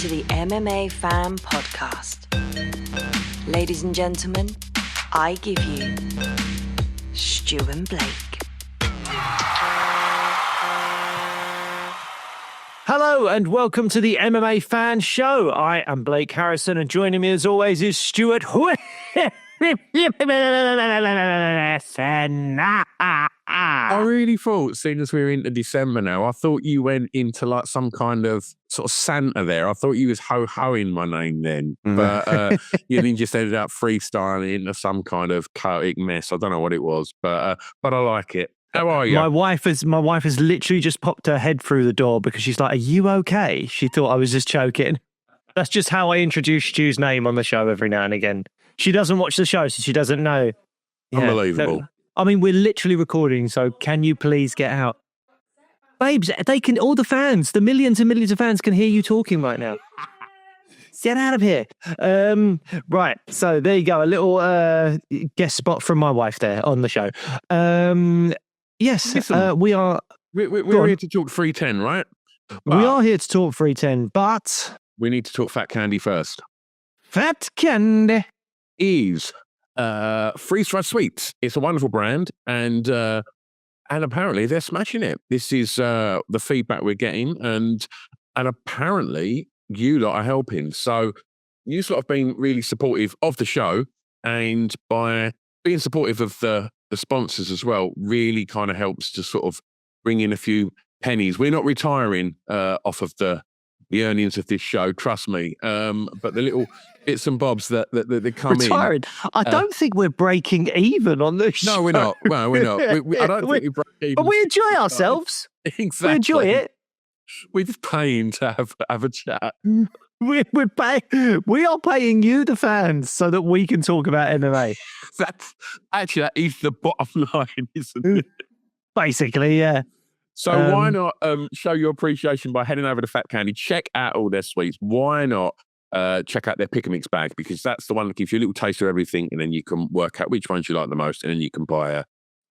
to the MMA Fan Podcast. Ladies and gentlemen, I give you Stu and Blake. Hello and welcome to the MMA Fan Show. I am Blake Harrison and joining me as always is Stuart I really thought, seeing as we're into December now, I thought you went into like some kind of sort of Santa there. I thought you was ho-hoing my name then. But you then just ended up freestyling into some kind of chaotic mess. I don't know what it was, but I like it. How are you? My wife has literally just popped her head through the door because she's like, "Are you okay?" She thought I was just choking. That's just how I introduce Stu's name on the show every now and again. She doesn't watch the show, so she doesn't know. Yeah, Unbelievable. no, I mean, we're literally recording, so can you please get out? Babes, they can, all the fans, the millions and millions of fans can hear you talking right now. Get out of here. Right, so there you go. A little guest spot from my wife there on the show. Yes, Listen, we are... We're here to talk 310, right? We are here to talk 310, but... We need to talk Fat Candy first. Fat Candy is freeze-dried sweets. It's a wonderful brand, and apparently they're smashing it. This is the feedback we're getting, and apparently you lot are helping. So you lot have been really supportive of the show, and by being supportive of the sponsors as well, really kind of helps to sort of bring in a few pennies. We're not retiring off of the earnings of this show, trust me. But the little bits and bobs that come retired. in. I don't think we're breaking even on this show. No, we're not. Well, we're not. I don't think we break even. But we enjoy ourselves. Exactly. We enjoy it. We're just paying to have a chat. We are paying you, the fans, so that we can talk about MMA. That is the bottom line, isn't it? Basically, yeah. So why not show your appreciation by heading over to Fat Candy, check out all their sweets. Why not check out their Pick and Mix bag? Because that's the one that gives you a little taste of everything, and then you can work out which ones you like the most, and then you can buy a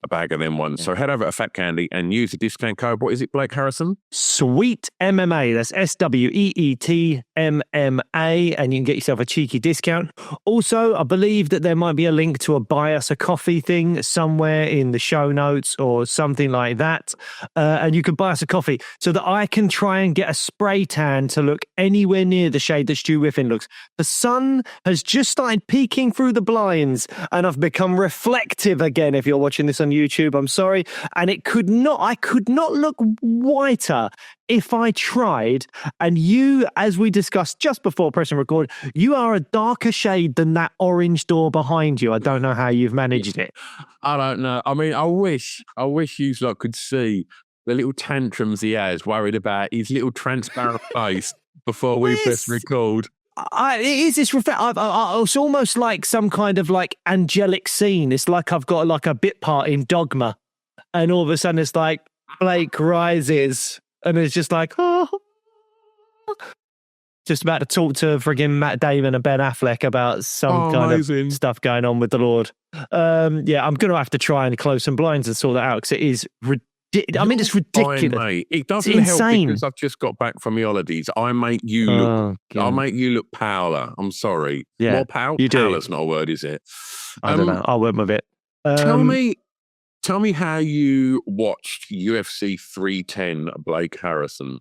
bag of them ones. Yeah. So head over to Fat Candy and use the discount code. What is it, Blake Harrison? Sweet MMA. That's SWEET MMA, and you can get yourself a cheeky discount. Also, I believe that there might be a link to a buy us a coffee thing somewhere in the show notes or something like that. And you can buy us a coffee so that I can try and get a spray tan to look anywhere near the shade that Stu Whiffen looks. The sun has just started peeking through the blinds, and I've become reflective again. If you're watching this on YouTube, I'm sorry. And I could not look whiter if I tried. And you, as we discussed just before pressing record, you are a darker shade than that orange door behind you. I don't know how you've managed it. I don't know. I mean, I wish you lot could see the little tantrums he has, worried about his little transparent face before we press record. It's almost like some kind of like angelic scene. It's like I've got like a bit part in Dogma, and all of a sudden it's like Blake rises, and it's just like, oh, just about to talk to friggin' Matt Damon and Ben Affleck about some kind of stuff going on with the Lord. Yeah, I'm going to have to try and close some blinds and sort that out, because it is ridiculous. I mean, it's ridiculous. Fine, mate. It doesn't help because I've just got back from the holidays. I make you look paler. I'm sorry. Yeah, more pale? You do. Paler's not a word, is it? I don't know. I'll work with it. Tell me how you watched UFC 310, Blake Harrison.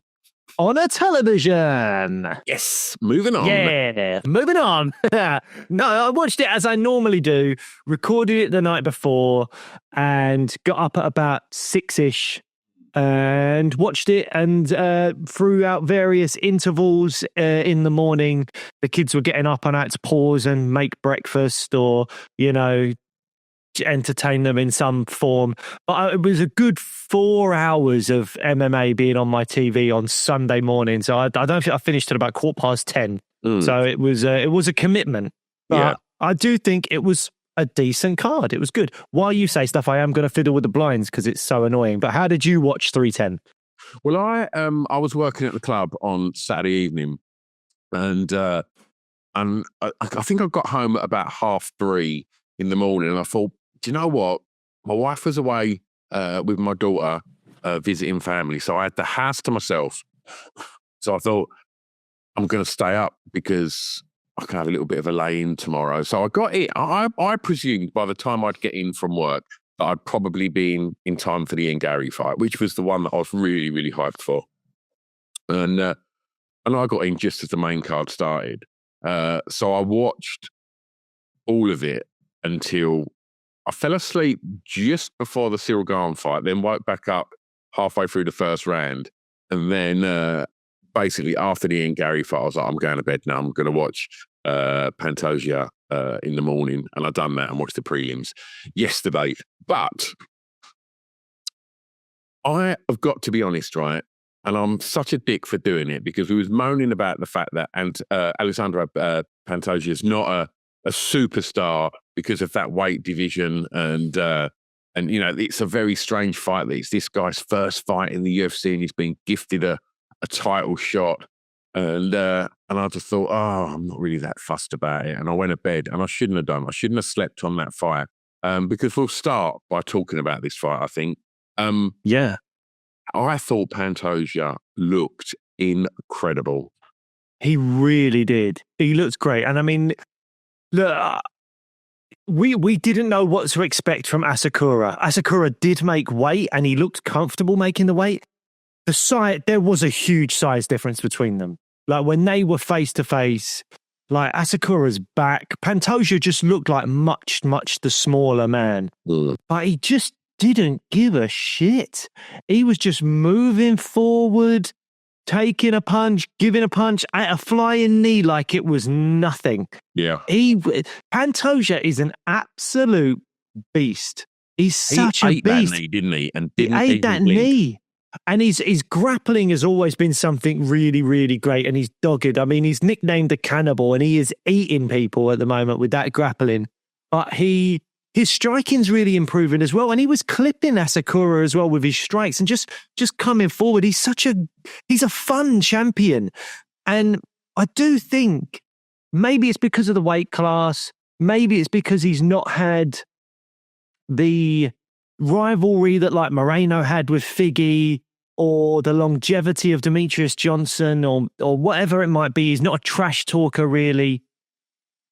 On a television. Yes. Moving on. Yeah. Moving on. No, I watched it as I normally do, recorded it the night before, and got up at about 6-ish and watched it. And throughout various intervals in the morning, the kids were getting up and I had to pause and make breakfast or, entertain them in some form. But it was a good 4 hours of MMA being on my TV on Sunday morning. So I don't think I finished at about 10:15. So it was a commitment. But I do think it was a decent card. It was good. While you say stuff, I am going to fiddle with the blinds because it's so annoying. But how did you watch 310? Well, I was working at the club on Saturday evening, and I think I got home at about 3:30 in the morning, and I thought, do you know what? My wife was away with my daughter visiting family, so I had the house to myself. So I thought, I'm going to stay up because I can have a little bit of a lay-in tomorrow. So I got it. I presumed by the time I'd get in from work that I'd probably be in time for the Ian Gary fight, which was the one that I was really, really hyped for. And I got in just as the main card started. So I watched all of it until I fell asleep just before the Cyril Gane fight, then woke back up halfway through the first round. And then basically after the Ian Gary fight, I was like, I'm going to bed now. I'm going to watch Pantoja in the morning. And I've done that and watched the prelims yesterday. But I have got to be honest, right? And I'm such a dick for doing it because we was moaning about the fact that Alessandro Pantoja is not a superstar because of that weight division, and you know, it's a very strange fight. It's this guy's first fight in the UFC, and he's been gifted a title shot, and I just thought, oh, I'm not really that fussed about it, and I went to bed, and I shouldn't have done. I shouldn't have slept on that fight, because we'll start by talking about this fight. I think, yeah, I thought Pantoja looked incredible. He really did. He looked great, and I mean, look, we didn't know what to expect from Asakura. Asakura did make weight, and he looked comfortable making the weight. There was a huge size difference between them. Like when they were face to face, like Asakura's back, Pantoja just looked like much the smaller man, but he just didn't give a shit. He was just moving forward, taking a punch, giving a punch at a flying knee like it was nothing. Yeah. Pantoja is an absolute beast. He's such a beast. That knee, didn't he? And he ate that knee. And his grappling has always been something really, really great. And he's dogged. I mean, he's nicknamed the Cannibal, and he is eating people at the moment with that grappling. But his striking's really improving as well. And he was clipping Asakura as well with his strikes and just coming forward. He's a fun champion. And I do think maybe it's because of the weight class. Maybe it's because he's not had the rivalry that like Moreno had with Figgy, or the longevity of Demetrius Johnson, or whatever it might be. He's not a trash talker, really.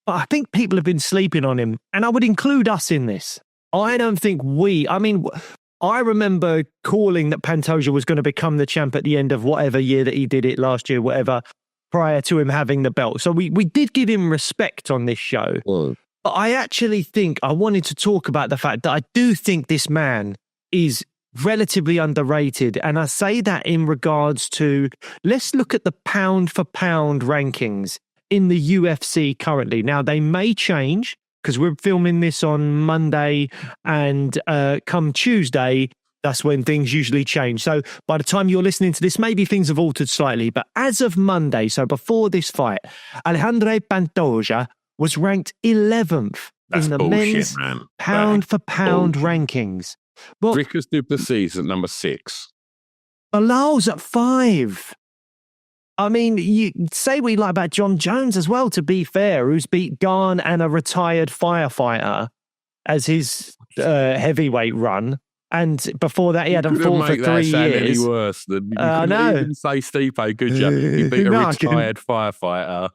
But I think people have been sleeping on him, and I would include us in this. I don't think I remember calling that Pantoja was going to become the champ at the end of whatever year that he did it, last year, whatever, prior to him having the belt. So we did give him respect on this show. Whoa. But I actually think I wanted to talk about the fact that I do think this man is relatively underrated. And I say that in regards to, let's look at the pound for pound rankings in the UFC currently. Now, they may change because we're filming this on Monday, and come Tuesday, that's when things usually change. So by the time you're listening to this, maybe things have altered slightly. But as of Monday, so before this fight, Alejandro Pantoja was ranked 11th in the men's pound for pound rankings. Well, Dricus du Plessis at number 6. Bilal's at 5. I mean, you say what you like about John Jones as well, to be fair, who's beat Gane and a retired firefighter as his heavyweight run. And before that, he hadn't fought for 3 years. Any worse than you couldn't even say Stipe, could you? He beat a retired firefighter.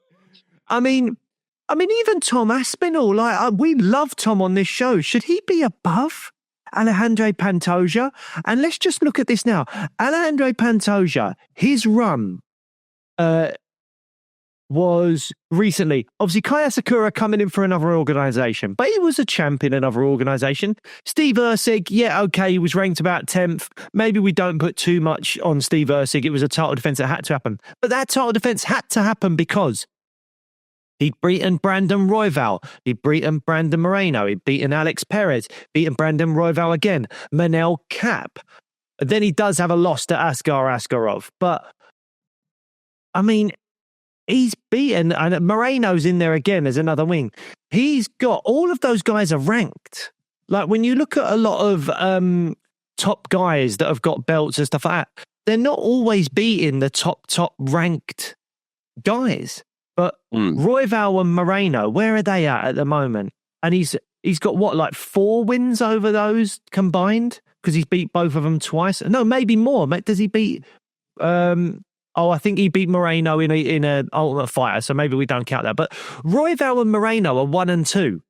I mean, even Tom Aspinall, like we love Tom on this show. Should he be above Alejandro Pantoja? And let's just look at this now. Alejandro Pantoja, his run was recently, obviously Kai Asakura coming in for another organisation, but he was a champ in another organisation. Steve Erceg, yeah, okay, he was ranked about 10th. Maybe we don't put too much on Steve Erceg. It was a title defence that had to happen. But that title defence had to happen because he'd beaten Brandon Royval. He'd beaten Brandon Moreno. He'd beaten Alex Perez. Beaten Brandon Royval again. Manel Kape. Then he does have a loss to Askar Askarov. But, I mean, he's beaten, and Moreno's in there again as another wing. He's got, all of those guys are ranked. Like, when you look at a lot of top guys that have got belts and stuff like that, they're not always beating the top ranked guys. But Royval and Moreno, where are they at the moment? And he's got what, like 4 wins over those combined? Because he's beat both of them twice. No, maybe more. Does he beat... Oh, I think he beat Moreno in a Ultimate Fighter, so maybe we don't count that. But Royval and Moreno are 1 and 2.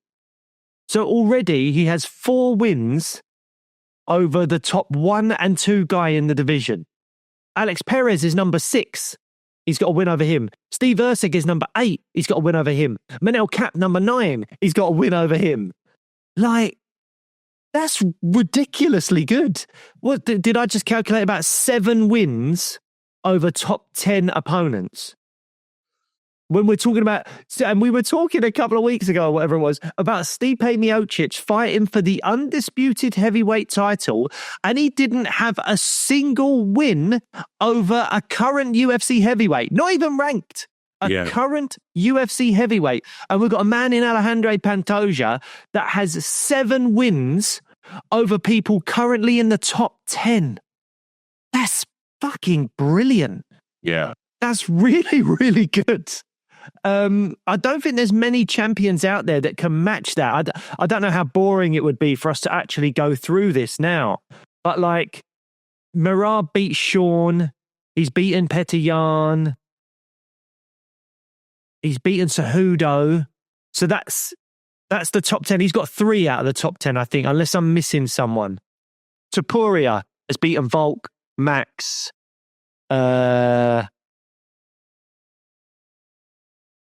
So already he has 4 wins over the top 1 and 2 guy in the division. Alex Perez is number 6. He's got a win over him. Steve Erceg is number 8. He's got a win over him. Manel Kape, number 9. He's got a win over him. Like, that's ridiculously good. What did I just calculate? About 7 wins over top 10 opponents. When we're talking about, and we were talking a couple of weeks ago, or whatever it was, about Stipe Miocic fighting for the undisputed heavyweight title, and he didn't have a single win over a current UFC heavyweight, not even ranked. Current UFC heavyweight. And we've got a man in Alejandro Pantoja that has 7 wins over people currently in the top 10. That's fucking brilliant. Yeah. That's really, really good. I don't think there's many champions out there that can match that. I don't know how boring it would be for us to actually go through this now. But like, Merab beat Sean. He's beaten Petr He's beaten Cejudo. So that's the top 10. He's got 3 out of the top 10, I think, unless I'm missing someone. Topuria has beaten Volk, Max,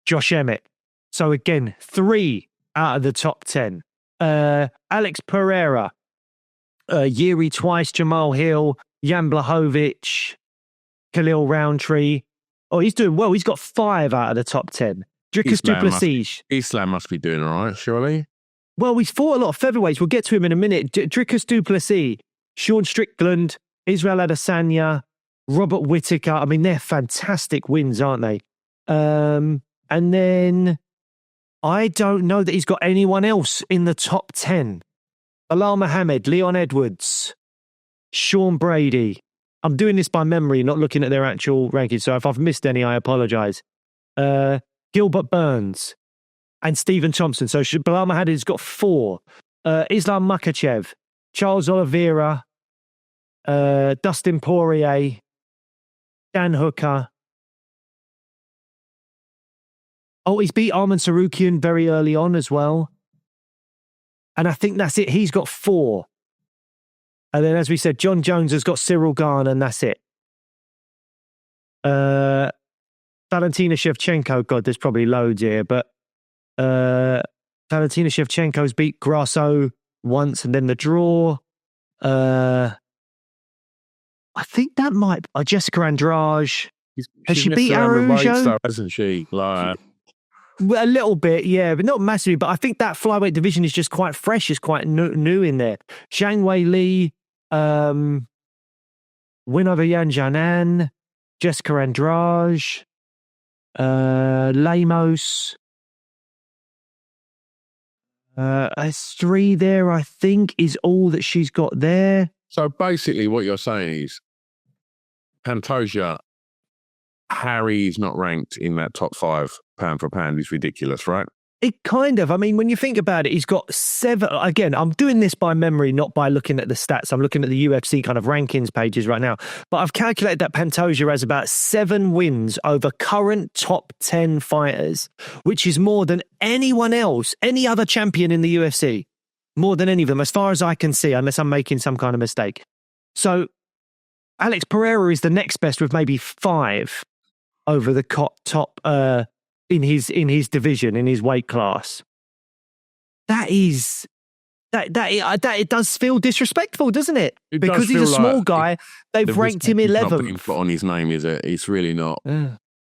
Josh Emmett. So again, 3 out of the top 10. Alex Pereira, Yuri twice, Jamal Hill, Jan Blachowicz, Khalil Roundtree. Oh, he's doing well. He's got 5 out of the top 10. Dricus du Plessis. Islam must be doing all right, surely. Well, he's fought a lot of featherweights. We'll get to him in a minute. Dricus du Plessis, Sean Strickland, Israel Adesanya, Robert Whittaker. I mean, they're fantastic wins, aren't they? And then I don't know that he's got anyone else in the top 10. Bilal Muhammad, Leon Edwards, Sean Brady. I'm doing this by memory, not looking at their actual rankings. So if I've missed any, I apologize. Gilbert Burns and Stephen Thompson. So Bilal Muhammad has got 4. Islam Makhachev, Charles Oliveira, Dustin Poirier, Dan Hooker. Oh, he's beat Arman Sarukian very early on as well. And I think that's it. He's got 4. And then, as we said, John Jones has got Cyril Gane, and that's it. Valentina Shevchenko, God, there's probably loads here, but Valentina Shevchenko's beat Grasso once, and then the draw. I think that might... Jessica Andrade. Has she beat Araujo? Hasn't she? Like... A little bit, yeah, but not massively. But I think that flyweight division is just quite fresh. It's quite new in there. Zhang Wei Li, win over Yan Jianan, Jessica Andrade, Lemos. S3 there, I think, is all that she's got there. So basically what you're saying is Pantoja, Harry's not ranked in that top 5 pound for pound is ridiculous, right? It kind of. I mean, when you think about it, he's got 7. Again, I'm doing this by memory, not by looking at the stats. I'm looking at the UFC kind of rankings pages right now. But I've calculated that Pantoja has about 7 wins over current top 10 fighters, which is more than anyone else, any other champion in the UFC. More than any of them, as far as I can see, unless I'm making some kind of mistake. So Alex Pereira is the next best with maybe 5 over the top in his division, in his weight class. That it does feel disrespectful, doesn't it? Because he's a small guy, they've ranked him 11th. Not being put on his name, is it? It's really not. Yeah.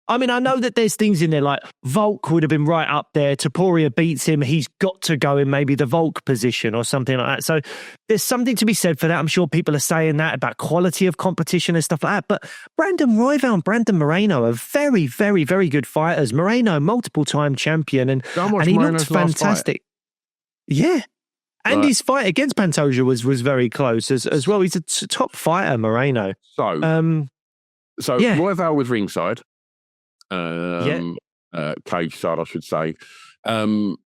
I mean, I know that there's things in there like Volk would have been right up there. Topuria beats him. He's got to go in maybe the Volk position or something like that. So there's something to be said for that. I'm sure people are saying that about quality of competition and stuff like that. But Brandon Royval and Brandon Moreno are very, very, very good fighters. Moreno, multiple-time champion, and he looked fantastic. Yeah. And his fight against Pantoja was very close as well. He's a top fighter, Moreno. So Royval was ringside. Cage side, I should say. And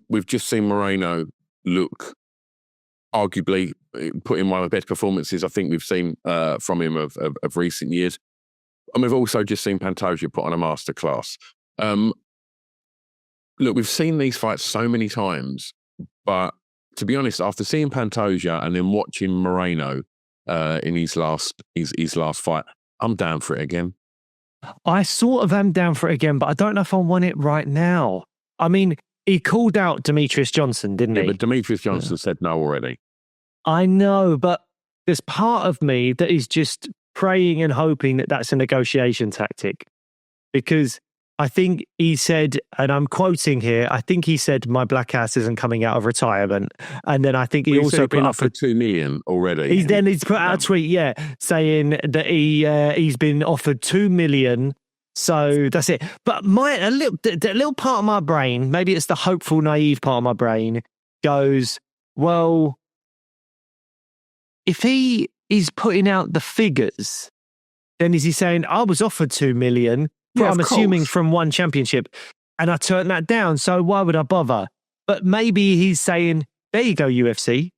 we've just seen Moreno look arguably put in one of the best performances I think we've seen from him of recent years. And we've also just seen Pantoja put on a masterclass. Look, we've seen these fights so many times, but to be honest, after seeing Pantoja and then watching Moreno in his last fight, I'm down for it again. I sort of am down for it again, but I don't know if I want it right now. I mean, he called out Demetrius Johnson, didn't he? But Demetrius Johnson said no already. I know, but there's part of me that is just praying and hoping that that's a negotiation tactic, because I think he said, and I'm quoting here, I think he said, my black ass isn't coming out of retirement. And then I think he also put up for $2 million already. He's put out a tweet, saying that he's been offered $2 million. So that's it. But the little part of my brain, maybe it's the hopeful, naive part of my brain, goes, well, if he is putting out the figures, then is he saying, I was offered $2 million? Yeah, I'm assuming from one championship, and I turned that down, so why would I bother? But maybe he's saying, there you go, UFC.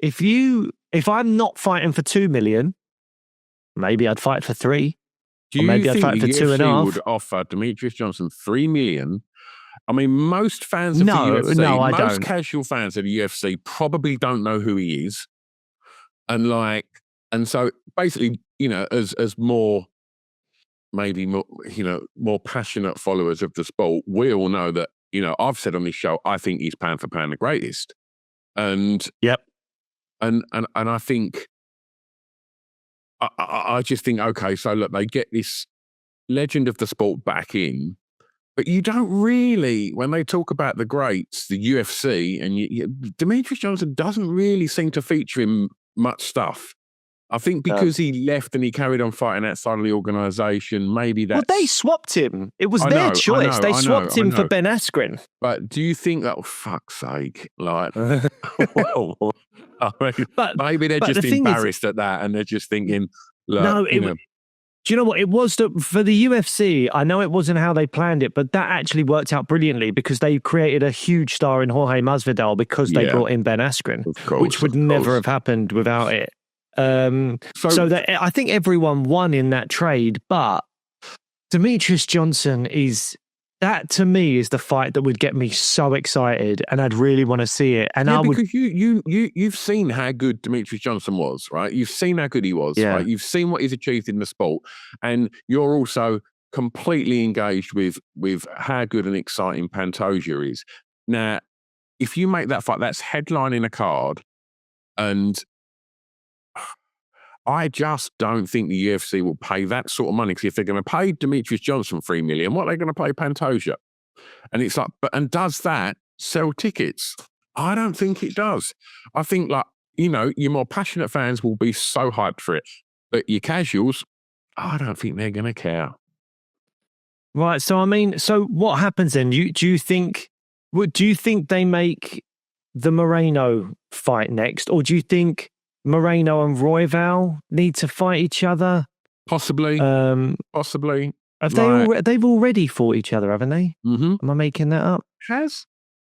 If I'm not fighting for $2 million, maybe I'd fight for $3 million. Do you think the UFC would offer Demetrius Johnson $3 million? I mean, most fans of the UFC, most casual fans of the UFC probably don't know who he is. And so basically, as more passionate followers of the sport, we all know that, I've said on this show, I think he's pound for pound the greatest. And I think, I just think, okay, so look, they get this legend of the sport back in, but you don't really, when they talk about the greats, the UFC, and Demetrius Johnson doesn't really seem to feature in much stuff. I think because he left and he carried on fighting outside of the organisation, maybe that's... Well, they swapped him. It was their choice. They swapped him for Ben Askren. But do you think that, fuck's sake, like... well, I mean, maybe they're just embarrassed at that and they're just thinking... Look, do you know what? It was for the UFC, I know it wasn't how they planned it, but that actually worked out brilliantly because they created a huge star in Jorge Masvidal because they brought in Ben Askren, which would never have happened without it. So that I think everyone won in that trade, but Demetrius Johnson to me is the fight that would get me so excited, and I'd really want to see it. And because you've seen how good Demetrius Johnson was, right? You've seen how good he was, right? You've seen what he's achieved in the sport, and you're also completely engaged with how good and exciting Pantoja is. Now, if you make that fight, that's headlining a card, and I just don't think the UFC will pay that sort of money, because if they're going to pay Demetrius Johnson $3 million, what are they going to pay Pantoja? And it's like, and does that sell tickets? I don't think it does. I think, your more passionate fans will be so hyped for it, but your casuals, I don't think they're going to care. Right. So I mean, what happens then? Do you think they make the Moreno fight next, or do you think Moreno and Royval need to fight each other? Possibly. Possibly. They've already fought each other, haven't they? Mm-hmm. Am I making that up?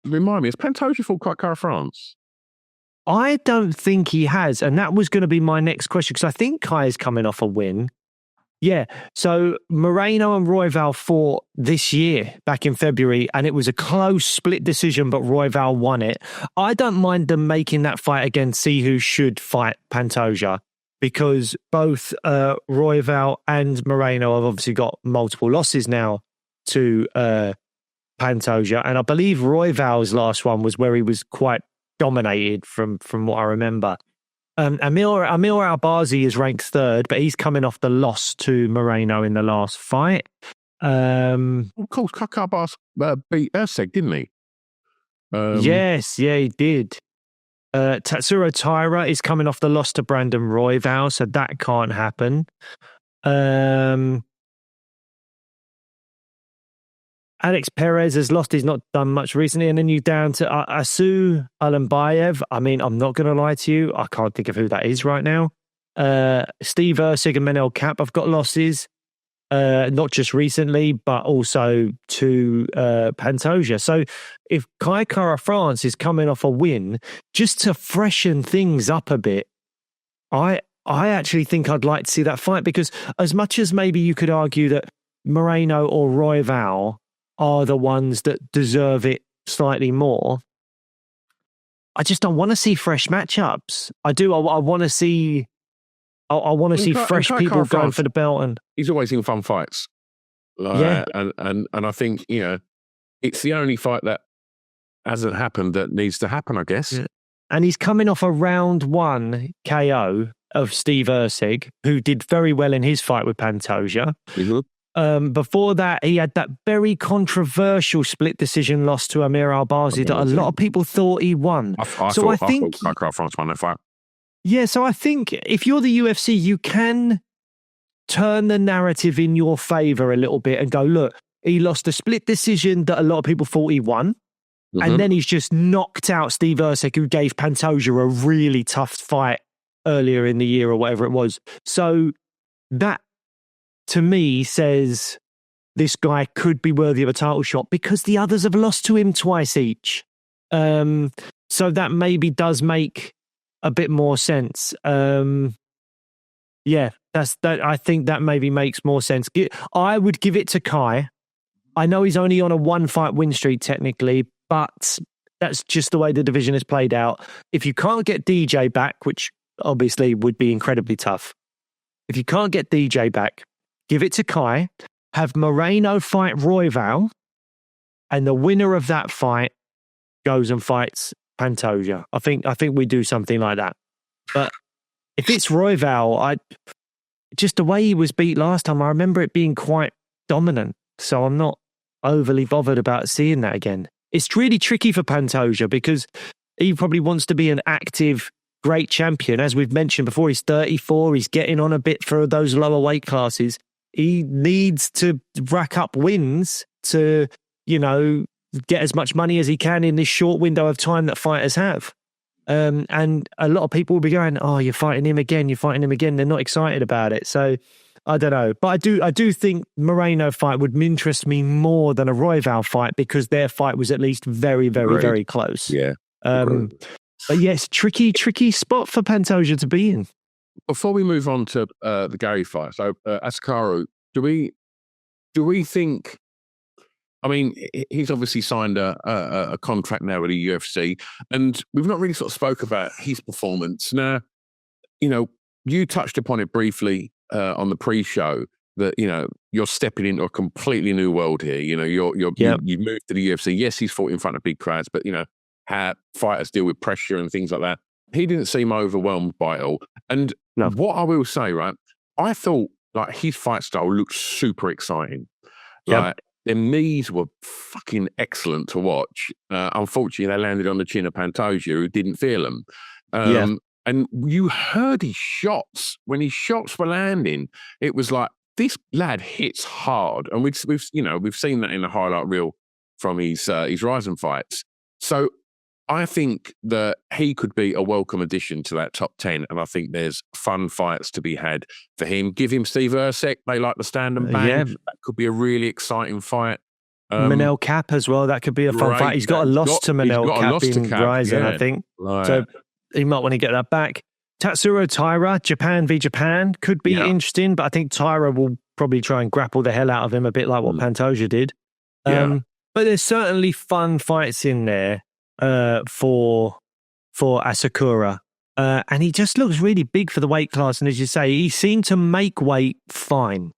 Remind me, has Pantoja fought Cara France? I don't think he has, and that was going to be my next question, because I think Kai is coming off a win. Yeah, so Moreno and Royval fought this year, back in February, and it was a close split decision, but Royval won it. I don't mind them making that fight again, see who should fight Pantoja, because both Royval and Moreno have obviously got multiple losses now to Pantoja, and I believe Royval's last one was where he was quite dominated from what I remember. Amir Albazi is ranked third, but he's coming off the loss to Moreno in the last fight. Of course, Kakabas beat Usyk, didn't he? Yes, he did. Tatsuro Taira is coming off the loss to Brandon Royval, so that can't happen. Alex Perez has lost. He's not done much recently. And then you down to Asu Alambayev. I mean, I'm not going to lie to you. I can't think of who that is right now. Steve Ursig and Manel Kape have got losses. Not just recently, but also to Pantoja. So if Kai Kara France is coming off a win, just to freshen things up a bit, I I actually think I'd like to see that fight, because as much as maybe you could argue that Moreno or Royval are the ones that deserve it slightly more, I just don't want to see fresh matchups. I do. I want to see. I want to see fresh people going for the belt, and he's always in fun fights. And I think it's the only fight that hasn't happened that needs to happen, I guess. Yeah. And he's coming off a round 1 KO of Steve Erceg, who did very well in his fight with Pantoja. Mm-hmm. Before that, he had that very controversial split decision loss to Amir Albazi that a lot of people thought he won. I thought France won that fight. Yeah, so I think if you're the UFC, you can turn the narrative in your favor a little bit and go, look, he lost a split decision that a lot of people thought he won. Mm-hmm. And then he's just knocked out Steve Erceg, who gave Pantoja a really tough fight earlier in the year or whatever it was. So that, to me, says this guy could be worthy of a title shot because the others have lost to him twice each. So that maybe does make a bit more sense. Yeah, I think that maybe makes more sense. I would give it to Kai. I know he's only on a 1-fight win streak technically, but that's just the way the division is played out. If you can't get DJ back, which obviously would be incredibly tough, if you can't get DJ back, give it to Kai, have Moreno fight Royval, and the winner of that fight goes and fights Pantoja. I think we do something like that. But if it's Royval, just the way he was beat last time, I remember it being quite dominant. So I'm not overly bothered about seeing that again. It's really tricky for Pantoja because he probably wants to be an active, great champion. As we've mentioned before, he's 34. He's getting on a bit for those lower weight classes. He needs to rack up wins to, get as much money as he can in this short window of time that fighters have. And a lot of people will be going, oh, you're fighting him again. They're not excited about it. So I don't know. But I do think Moreno fight would interest me more than a Royval fight because their fight was at least very, very, very close. Yeah. But yes, tricky spot for Pantoja to be in. Before we move on to the Gary fight, so Asakaru, do we think? I mean, he's obviously signed a contract now with the UFC, and we've not really sort of spoke about his performance. Now, you touched upon it briefly on the pre-show that you're stepping into a completely new world here. You've moved to the UFC. Yes, he's fought in front of big crowds, but how fighters deal with pressure and things like that. He didn't seem overwhelmed by it all. And what I will say, right, I thought like his fight style looked super exciting. Like their knees were fucking excellent to watch. Unfortunately, they landed on the chin of Pantoja, who didn't feel them. And you heard his shots. When his shots were landing, it was like, this lad hits hard. And we've seen that in the highlight reel from his Ryzen fights. So I think that he could be a welcome addition to that top 10. And I think there's fun fights to be had for him. Give him Steve Erceg. They like to stand and bang. Yeah. That could be a really exciting fight. Manel Cap as well. That could be a fun fight. He's got a loss to Manel Cap in Ryzen, I think. Right. So he might want to get that back. Tatsuro Taira, Japan v Japan, could be interesting, but I think Taira will probably try and grapple the hell out of him a bit like what Pantoja did. But there's certainly fun fights in there for Asakura. And he just looks really big for the weight class. And as you say, he seemed to make weight fine.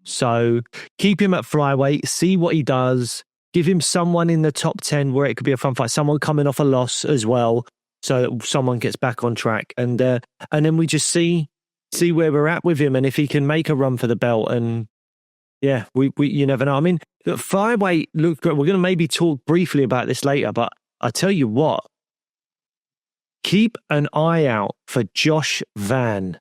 So keep him at flyweight, see what he does, give him someone in the top 10 where it could be a fun fight, someone coming off a loss as well, so that someone gets back on track. And then we just see where we're at with him and if he can make a run for the belt. And yeah, we you never know. I mean, flyweight looked great. We're going to maybe talk briefly about this later, but I tell you what, keep an eye out for Josh Van,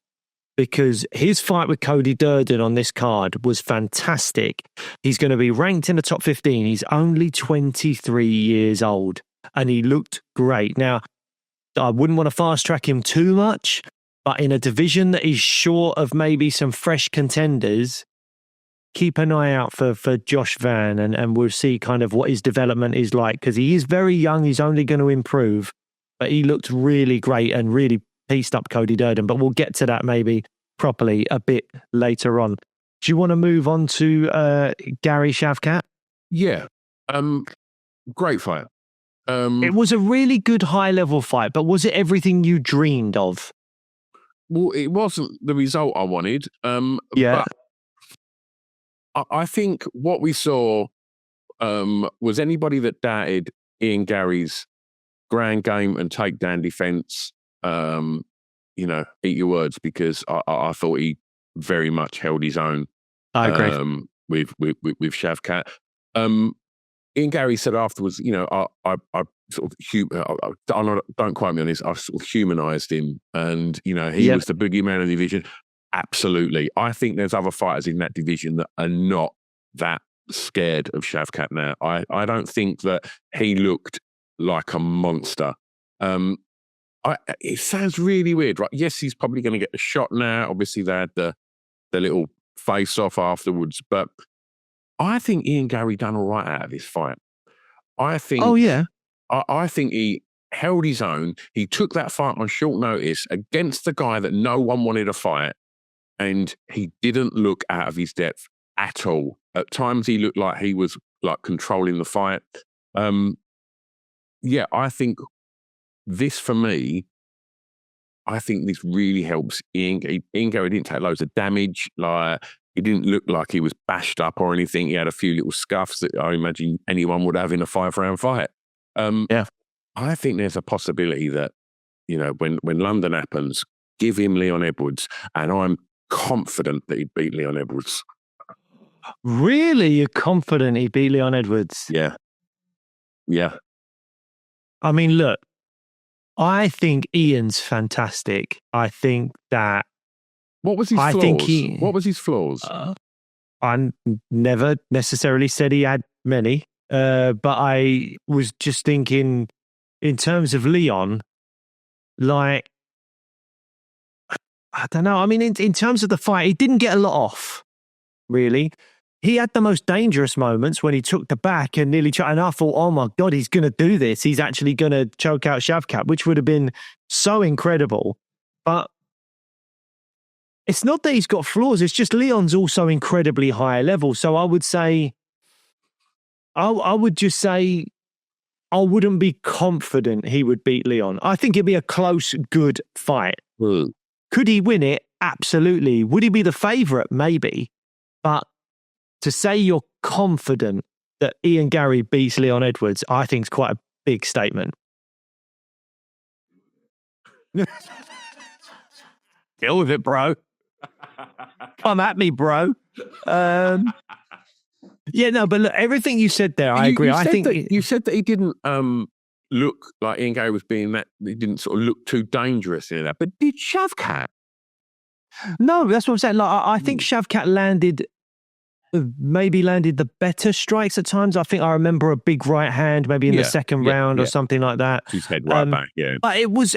because his fight with Cody Durden on this card was fantastic. He's going to be ranked in the top 15. He's only 23 years old and he looked great. Now, I wouldn't want to fast track him too much, but in a division that is short of maybe some fresh contenders, keep an eye out for Josh Van and we'll see kind of what his development is like, because he is very young. He's only going to improve, but he looked really great and really pieced up Cody Durden, but we'll get to that maybe properly a bit later on. Do you want to move on to Gary Shavkat? Yeah. Great fight. It was a really good high-level fight, but was it everything you dreamed of? Well, it wasn't the result I wanted. Yeah. But I think what we saw was anybody that doubted Ian Gary's ground game and takedown defense, you know, eat your words, because I thought he very much held his own. I agree. With Shavkat. Ian Gary said afterwards, you know, I sort of don't quote me on this, I sort of humanized him, and you know, he was the boogeyman of the division. Absolutely. I think there's other fighters in that division that are not that scared of Shavkat now. I don't think that he looked like a monster. It sounds really weird, right? Yes, he's probably going to get a shot now. Obviously, they had the little face-off afterwards, but I think Ian Gary done all right out of this fight. I think. Oh yeah. I think he held his own. He took that fight on short notice against the guy that no one wanted to fight, and he didn't look out of his depth at all. At times, he looked like he was like controlling the fight. Yeah, I think this for me. I think this really helps Ian. Ian Gary didn't take loads of damage. Like, he didn't look like he was bashed up or anything. He had a few little scuffs that I imagine anyone would have in a 5-round fight. Yeah, I think there's a possibility that, you know, when London happens, give him Leon Edwards, and I'm confident that he'd beat Leon Edwards. Really? You're confident he'd beat Leon Edwards? Yeah. Yeah. I mean, look, I think Ian's fantastic. I think that... What was his flaws? What was his flaws? I never necessarily said he had many, but I was just thinking in terms of Leon, like, I don't know. I mean, in terms of the fight, he didn't get a lot off, really. He had the most dangerous moments when he took the back and nearly choked. And I thought, oh my God, he's going to do this. He's actually going to choke out Shavkat, which would have been so incredible. But it's not that he's got flaws. It's just Leon's also incredibly high level. So I would say, I would just say, I wouldn't be confident he would beat Leon. I think it'd be a close, good fight. Could he win it? Absolutely. Would he be the favorite? Maybe. But to say you're confident that Ian Gary beats Leon Edwards, I think is quite a big statement. Deal with it, bro. Come at me, bro. Yeah, no, but look, everything you said there, I agree. I think you said that he didn't look like Ian Gary was being that. He didn't sort of look too dangerous in that. But did Shavkat? No, that's what I'm saying. Like, I think Shavkat landed the better strikes at times. I think I remember a big right hand, maybe in the second round or something like that. His head right back, yeah. But it was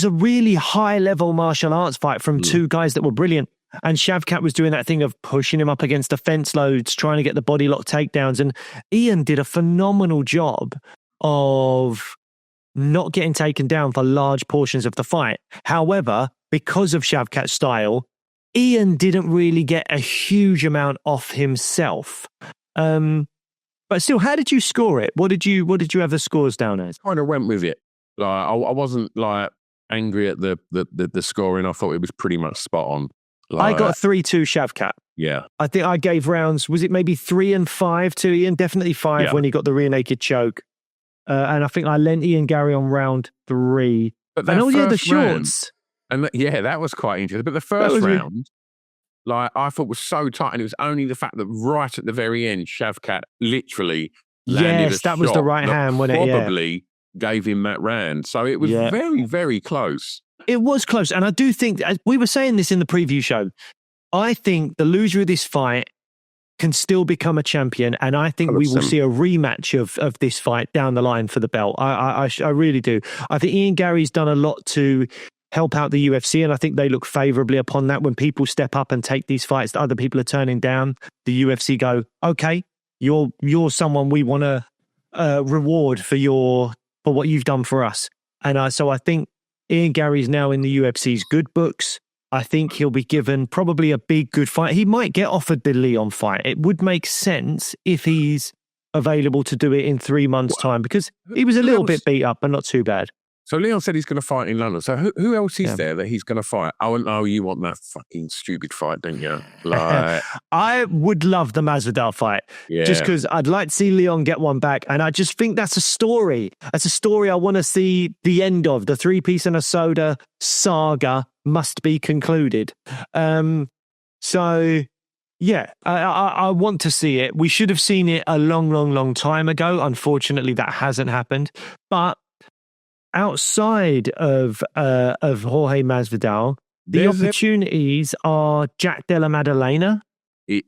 a really high level martial arts fight from two guys that were brilliant. And Shavkat was doing that thing of pushing him up against the fence loads, trying to get the body lock takedowns. And Ian did a phenomenal job of not getting taken down for large portions of the fight. However, because of Shavkat's style, Ian didn't really get a huge amount off himself. But still, how did you score it? What did you have the scores down as? I kind of went with it. Like, I wasn't like angry at the scoring. I thought it was pretty much spot on. Like, I got 3-2 Shavkat. Yeah. I think I gave rounds, was it maybe 3 and 5 to Ian? Definitely 5 when he got the rear naked choke. And I think I lent Ian Gary on round 3. But and the shorts. That was quite interesting. But the first round, like, I thought was so tight, and it was only the fact that right at the very end, Shavkat literally landed a shot was the right hand, wasn't it? Probably gave him that round. So it was very, very close. It was close. And I do think, as we were saying this in the preview show, I think the loser of this fight can still become a champion. And I think we will see a rematch of this fight down the line for the belt. I really do. I think Ian Gary's done a lot to help out the UFC, and I think they look favorably upon that. When people step up and take these fights that other people are turning down, the UFC go, okay, you're someone we want to reward for what you've done for us. And so I think Ian Gary's now in the UFC's good books. I think he'll be given probably a big, good fight. He might get offered the Leon fight. It would make sense if he's available to do it in 3 months' time, because he was a little bit beat up, but not too bad. So Leon said he's going to fight in London. So who else is there that he's going to fight? Oh, no, you want that fucking stupid fight, don't you? Like, I would love the Masvidal fight, just because I'd like to see Leon get one back. And I just think that's a story. That's a story I want to see the end of. The 3-piece and a soda saga must be concluded. So, yeah, I want to see it. We should have seen it a long, long, long time ago. Unfortunately, that hasn't happened. But outside of Jorge Masvidal, the opportunities are Jack Della Maddalena,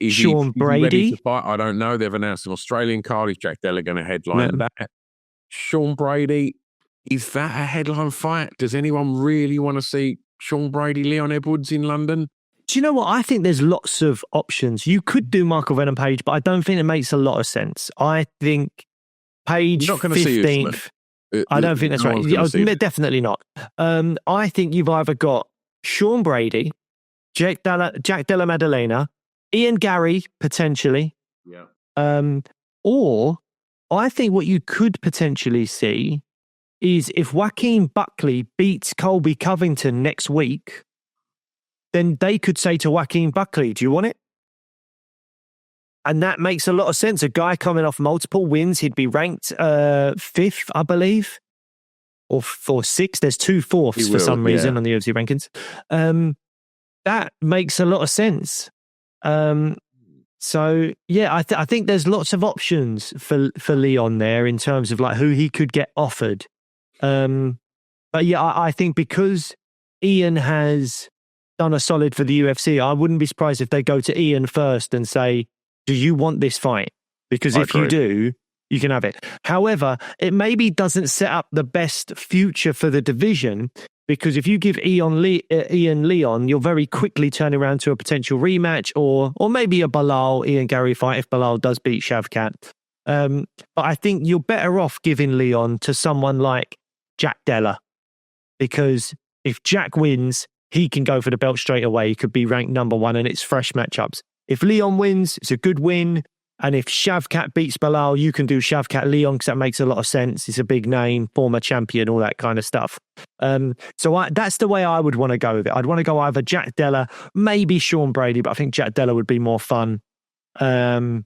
Sean Brady. Ready to fight? I don't know. They've announced an Australian card. Is Jack Della going to headline that? Sean Brady, is that a headline fight? Does anyone really want to see Sean Brady, Leon Edwards in London? Do you know what? I think there's lots of options. You could do Michael Venom Page, but I don't think it makes a lot of sense. I think Page 15th. I don't think that's right. Definitely not. I think you've either got Sean Brady, Jack Della Maddalena, Ian Gary, potentially. Yeah. Or I think what you could potentially see is if Joaquin Buckley beats Colby Covington next week, then they could say to Joaquin Buckley, do you want it? And that makes a lot of sense. A guy coming off multiple wins, he'd be ranked 5th, I believe, or 6th. There's 2 4ths for some reason on the UFC rankings. That makes a lot of sense. So, yeah, I think there's lots of options for Leon there in terms of like who he could get offered. But yeah, I think because Ian has done a solid for the UFC, I wouldn't be surprised if they go to Ian first and say, do you want this fight? Because if you do, you can have it. However, it maybe doesn't set up the best future for the division, because if you give Ian Leon, you'll very quickly turn around to a potential rematch or maybe a Bilal Ian Gary fight if Bilal does beat Shavkat. But I think you're better off giving Leon to someone like Jack Della, because if Jack wins, he can go for the belt straight away. He could be ranked number 1 and it's fresh matchups. If Leon wins, it's a good win. And if Shavkat beats Bilal, you can do Shavkat Leon because that makes a lot of sense. It's a big name, former champion, all that kind of stuff. So that's the way I would want to go with it. I'd want to go either Jack Della, maybe Sean Brady, but I think Jack Della would be more fun. And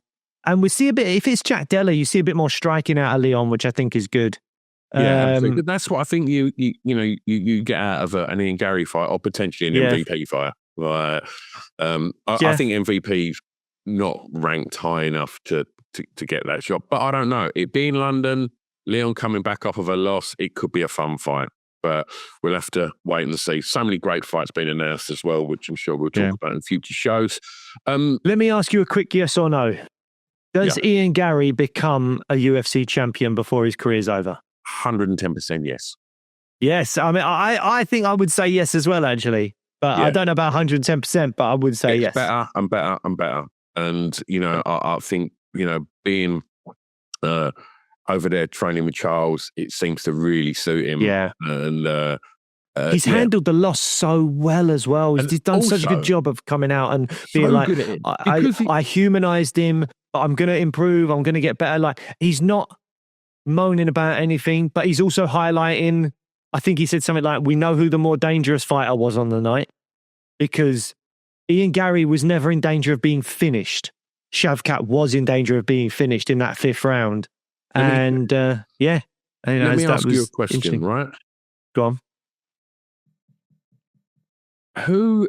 we see a bit, if it's Jack Della, you see a bit more striking out of Leon, which I think is good. Yeah, that's what I think you get out of an Ian Gary fight or potentially an MVP fight. Right. I think MVP's not ranked high enough to get that shot, but I don't know. It being London, Leon coming back off of a loss, it could be a fun fight, but we'll have to wait and see. So many great fights being announced as well, which I'm sure we'll talk about in future shows. Let me ask you a quick yes or no. Does Ian Gary become a UFC champion before his career's over? 110% yes. Yes. I mean, I think I would say yes as well, actually. But I don't know about 110%, but I would say yes. Better and better and better. And, I think, being over there training with Charles, it seems to really suit him. Yeah. And he's handled the loss so well as well. He's done such a good job of coming out and being like, I humanized him, but I'm going to improve. I'm going to get better. Like, he's not moaning about anything, but he's also highlighting, I think he said something like, we know who the more dangerous fighter was on the night, because Ian Gary was never in danger of being finished. Shavkat was in danger of being finished in that 5th round. Let me ask you a question, right? Go on. Who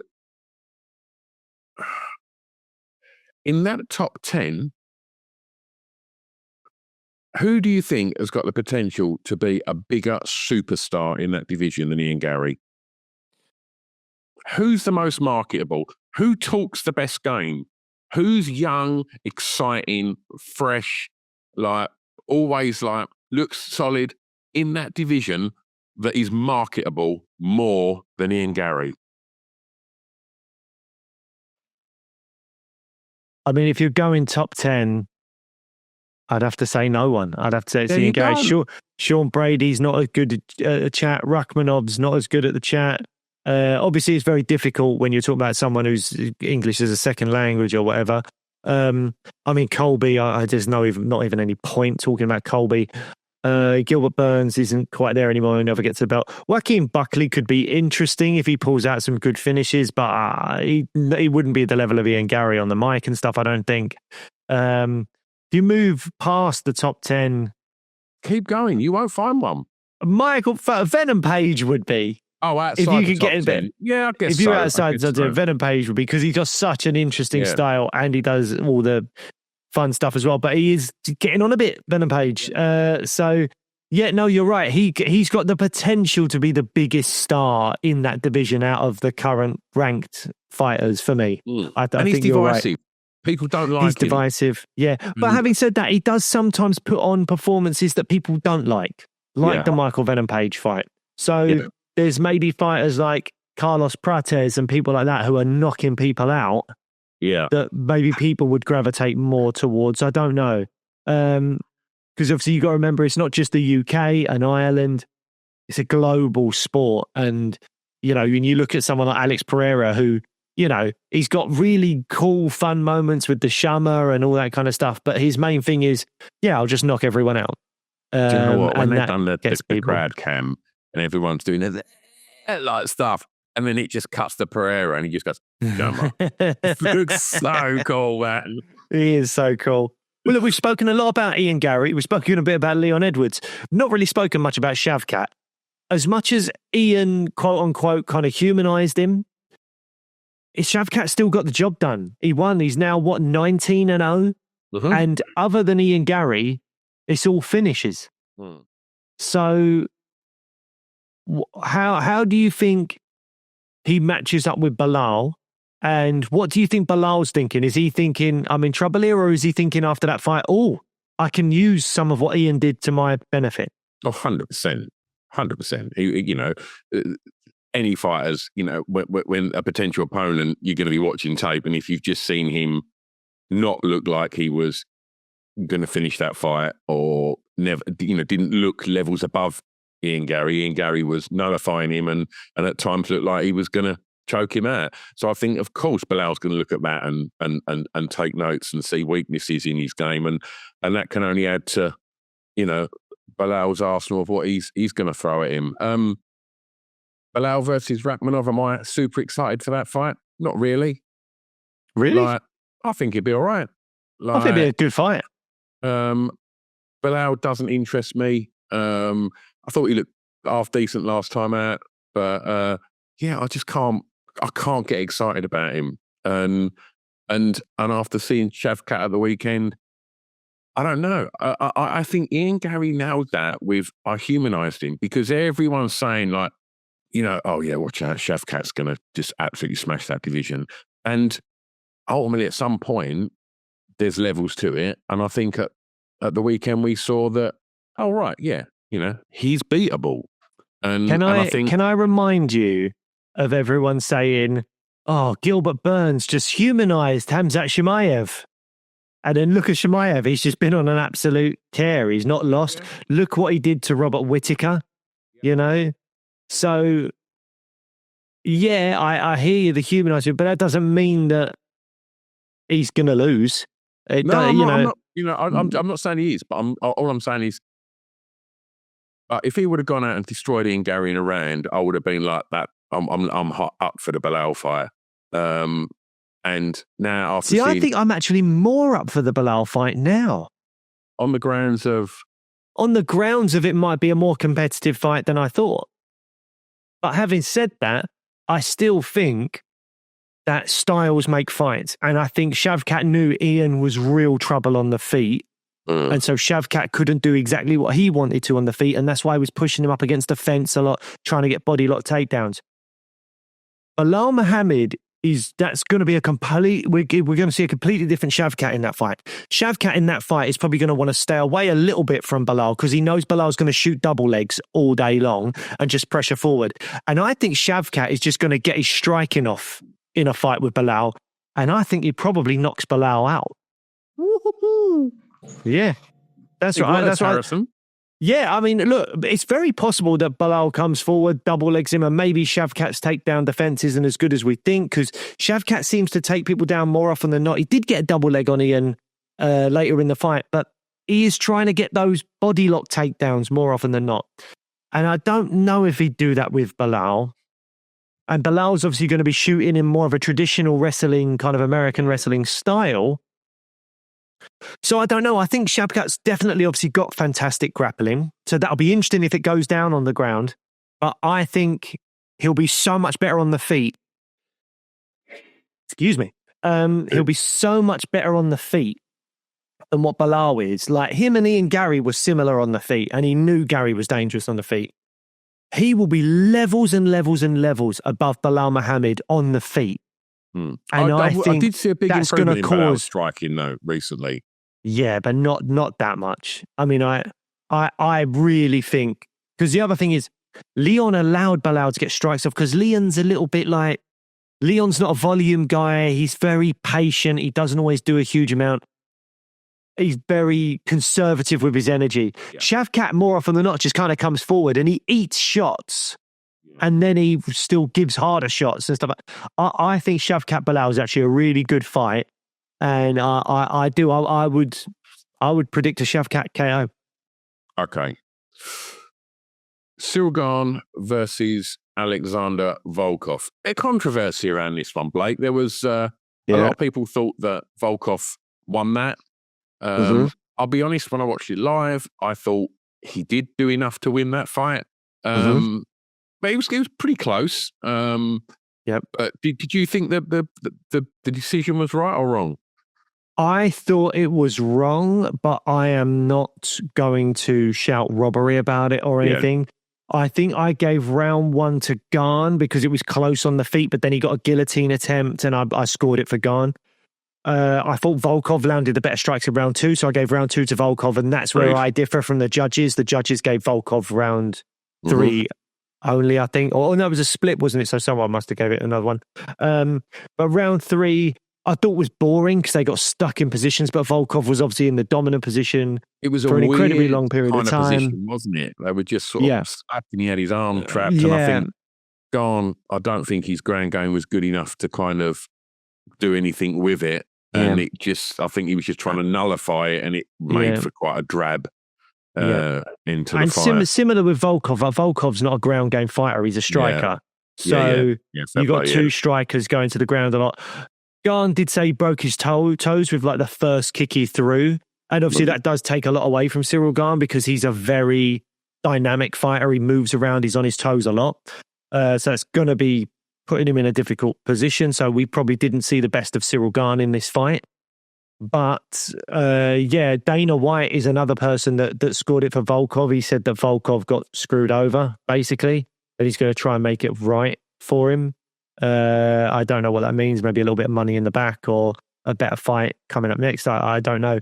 in that top 10, who do you think has got the potential to be a bigger superstar in that division than Ian Gary? Who's the most marketable? Who talks the best game? Who's young, exciting, fresh, like always like looks solid in that division that is marketable more than Ian Gary? I mean, if you're going top 10, I'd have to say no one. I'd have to say it's There Ian you Gary. go. Sean Brady's not as good at the chat. Rachmanov's not as good at the chat. Obviously, it's very difficult when you're talking about someone who's English as a second language or whatever. I mean, Colby, there's not even any point talking about Colby. Gilbert Burns isn't quite there anymore. He never gets a belt. Joaquin Buckley could be interesting if he pulls out some good finishes, but he wouldn't be at the level of Ian Gary on the mic and stuff, I don't think. If you move past the top 10... Keep going. You won't find one. Michael, Venom Page would be. Oh, outside if you the could top get in 10. there. Yeah, I guess if you're so. outside the top 10, Venom Page would be, because he's got such an interesting style and he does all the fun stuff as well. But he is getting on a bit, Venom Page. So, yeah, no, you're right. He's got the potential to be the biggest star in that division out of the current ranked fighters for me. I and he's think you're divisive. Right. People don't like him. He's divisive, yeah. But having said that, he does sometimes put on performances that people don't like the Michael Venom Page fight. So there's maybe fighters like Carlos Prates and people like that who are knocking people out that maybe people would gravitate more towards. I don't know. Because obviously you've got to remember, it's not just the UK and Ireland. It's a global sport. And, when you look at someone like Alex Pereira, who, he's got really cool, fun moments with the Shama and all that kind of stuff. But his main thing is, I'll just knock everyone out. Do you know what? When they've done the crowd cam and everyone's doing that like stuff, and then it just cuts to Pereira and he just goes, come on. It looks so cool, man. He is so cool. Well, look, we've spoken a lot about Ian Gary. We've spoken a bit about Leon Edwards. Not really spoken much about Shavkat. As much as Ian, quote unquote, kind of humanized him, Shavkat still got the job done. He won. He's now, 19-0? And other than Ian Gary, it's all finishes. So how do you think he matches up with Bilal? And what do you think Bilal's thinking? Is he thinking, I'm in trouble here? Or is he thinking after that fight, I can use some of what Ian did to my benefit? 100%. 100%. Any fighters, when a potential opponent, you're going to be watching tape, and if you've just seen him not look like he was going to finish that fight, or never, didn't look levels above Ian Gary was nullifying him, and at times looked like he was going to choke him out. So I think, of course, Bilal's going to look at that and take notes and see weaknesses in his game, and that can only add to, Bilal's arsenal of what he's going to throw at him. Bilal versus Rachmanov, am I super excited for that fight? Not really. Really? I think it'd be all right. I think it'd be a good fight. Bilal doesn't interest me. I thought he looked half decent last time out, but I just can't get excited about him. And after seeing Shavkat at the weekend, I don't know. I think Ian Gary nailed that with, I humanized him, because everyone's saying like, oh yeah, watch out, Shavkat's going to just absolutely smash that division. And ultimately at some point, there's levels to it. And I think at the weekend we saw that, he's beatable. And can I remind you of everyone saying, Gilbert Burns just humanized Hamzat Chimaev? And then look at Chimaev. He's just been on an absolute tear. He's not lost. Yeah. Look what he did to Robert Whittaker, So, I hear you, the humanizing, but that doesn't mean that he's going to lose. I'm not saying he is, but all I'm saying is, if he would have gone out and destroyed Ian Gary in a round, I would have been like that. I'm hot up for the Bilal fight. And now after I think I'm actually more up for the Bilal fight now. On the grounds of it might be a more competitive fight than I thought. But having said that, I still think that styles make fights. And I think Shavkat knew Ian was real trouble on the feet. And so Shavkat couldn't do exactly what he wanted to on the feet. And that's why he was pushing him up against the fence a lot, trying to get body lock takedowns. Bilal Muhammad that's going to be we're going to see a completely different Shavkat in that fight. Shavkat in that fight is probably going to want to stay away a little bit from Bilal because he knows Bilal's going to shoot double legs all day long and just pressure forward. And I think Shavkat is just going to get his striking off in a fight with Bilal. And I think he probably knocks Bilal out. Woo-hoo-hoo. Yeah. That's right. That's right. Harrison. Yeah, I mean, look, it's very possible that Bilal comes forward, double legs him, and maybe Shavkat's takedown defense isn't as good as we think, because Shavkat seems to take people down more often than not. He did get a double leg on Ian later in the fight, but he is trying to get those body lock takedowns more often than not. And I don't know if he'd do that with Bilal. And Bilal's obviously going to be shooting in more of a traditional wrestling, kind of American wrestling style. So I don't know. I think Shavkat's definitely obviously got fantastic grappling. So that'll be interesting if it goes down on the ground. But I think he'll be so much better on the feet. Excuse me. He'll be so much better on the feet than what Bilal is. Like him and Ian Gary were similar on the feet, and he knew Gary was dangerous on the feet. He will be levels and levels and levels above Bilal Muhammad on the feet. And I think I did see a big that's going improvement to in Bilal cause striking though recently. Yeah, but not that much. I mean, I really think, because the other thing is, Leon allowed Bilal to get strikes off because Leon's a little bit like, Leon's not a volume guy. He's very patient. He doesn't always do a huge amount. He's very conservative with his energy. Yeah. Shavkat, more often than not, just kind of comes forward and he eats shots. And then he still gives harder shots and stuff. I think Shavkat Bilal is actually a really good fight. And I would predict a Shavkat KO. Okay. Cyril Gane versus Alexander Volkov. A controversy around this one, Blake. There was a lot of people thought that Volkov won that. I'll be honest, when I watched it live, I thought he did do enough to win that fight. But it was pretty close. But did you think that the decision was right or wrong? I thought it was wrong, but I am not going to shout robbery about it or anything. I think I gave round 1 to Gane because it was close on the feet, but then he got a guillotine attempt and I scored it for Gane. I thought Volkov landed the better strikes in round 2, so I gave round 2 to Volkov, and that's where I differ from the judges. The judges gave Volkov round 3 only, I think. Or no, it was a split, wasn't it? So someone must have gave it another one. But round 3, I thought was boring because they got stuck in positions, but Volkov was obviously in the dominant position. It was for an incredibly long period of time, position, wasn't it? They were just sort of stuck, and he had his arm trapped. And I think Gane, I don't think his ground game was good enough to kind of do anything with it. And it just, I think he was just trying to nullify it, and it made for quite a drab into the fight. And similar with Volkov. Volkov's not a ground game fighter; he's a striker. So you got two strikers going to the ground a lot. Gane did say he broke his toes with like the first kick he threw. And obviously that does take a lot away from Cyril Gane because he's a very dynamic fighter. He moves around. He's on his toes a lot. So it's going to be putting him in a difficult position. So we probably didn't see the best of Cyril Gane in this fight. But Dana White is another person that scored it for Volkov. He said that Volkov got screwed over, basically, that he's going to try and make it right for him. I don't know what that means. Maybe a little bit of money in the back or a better fight coming up next. I don't know.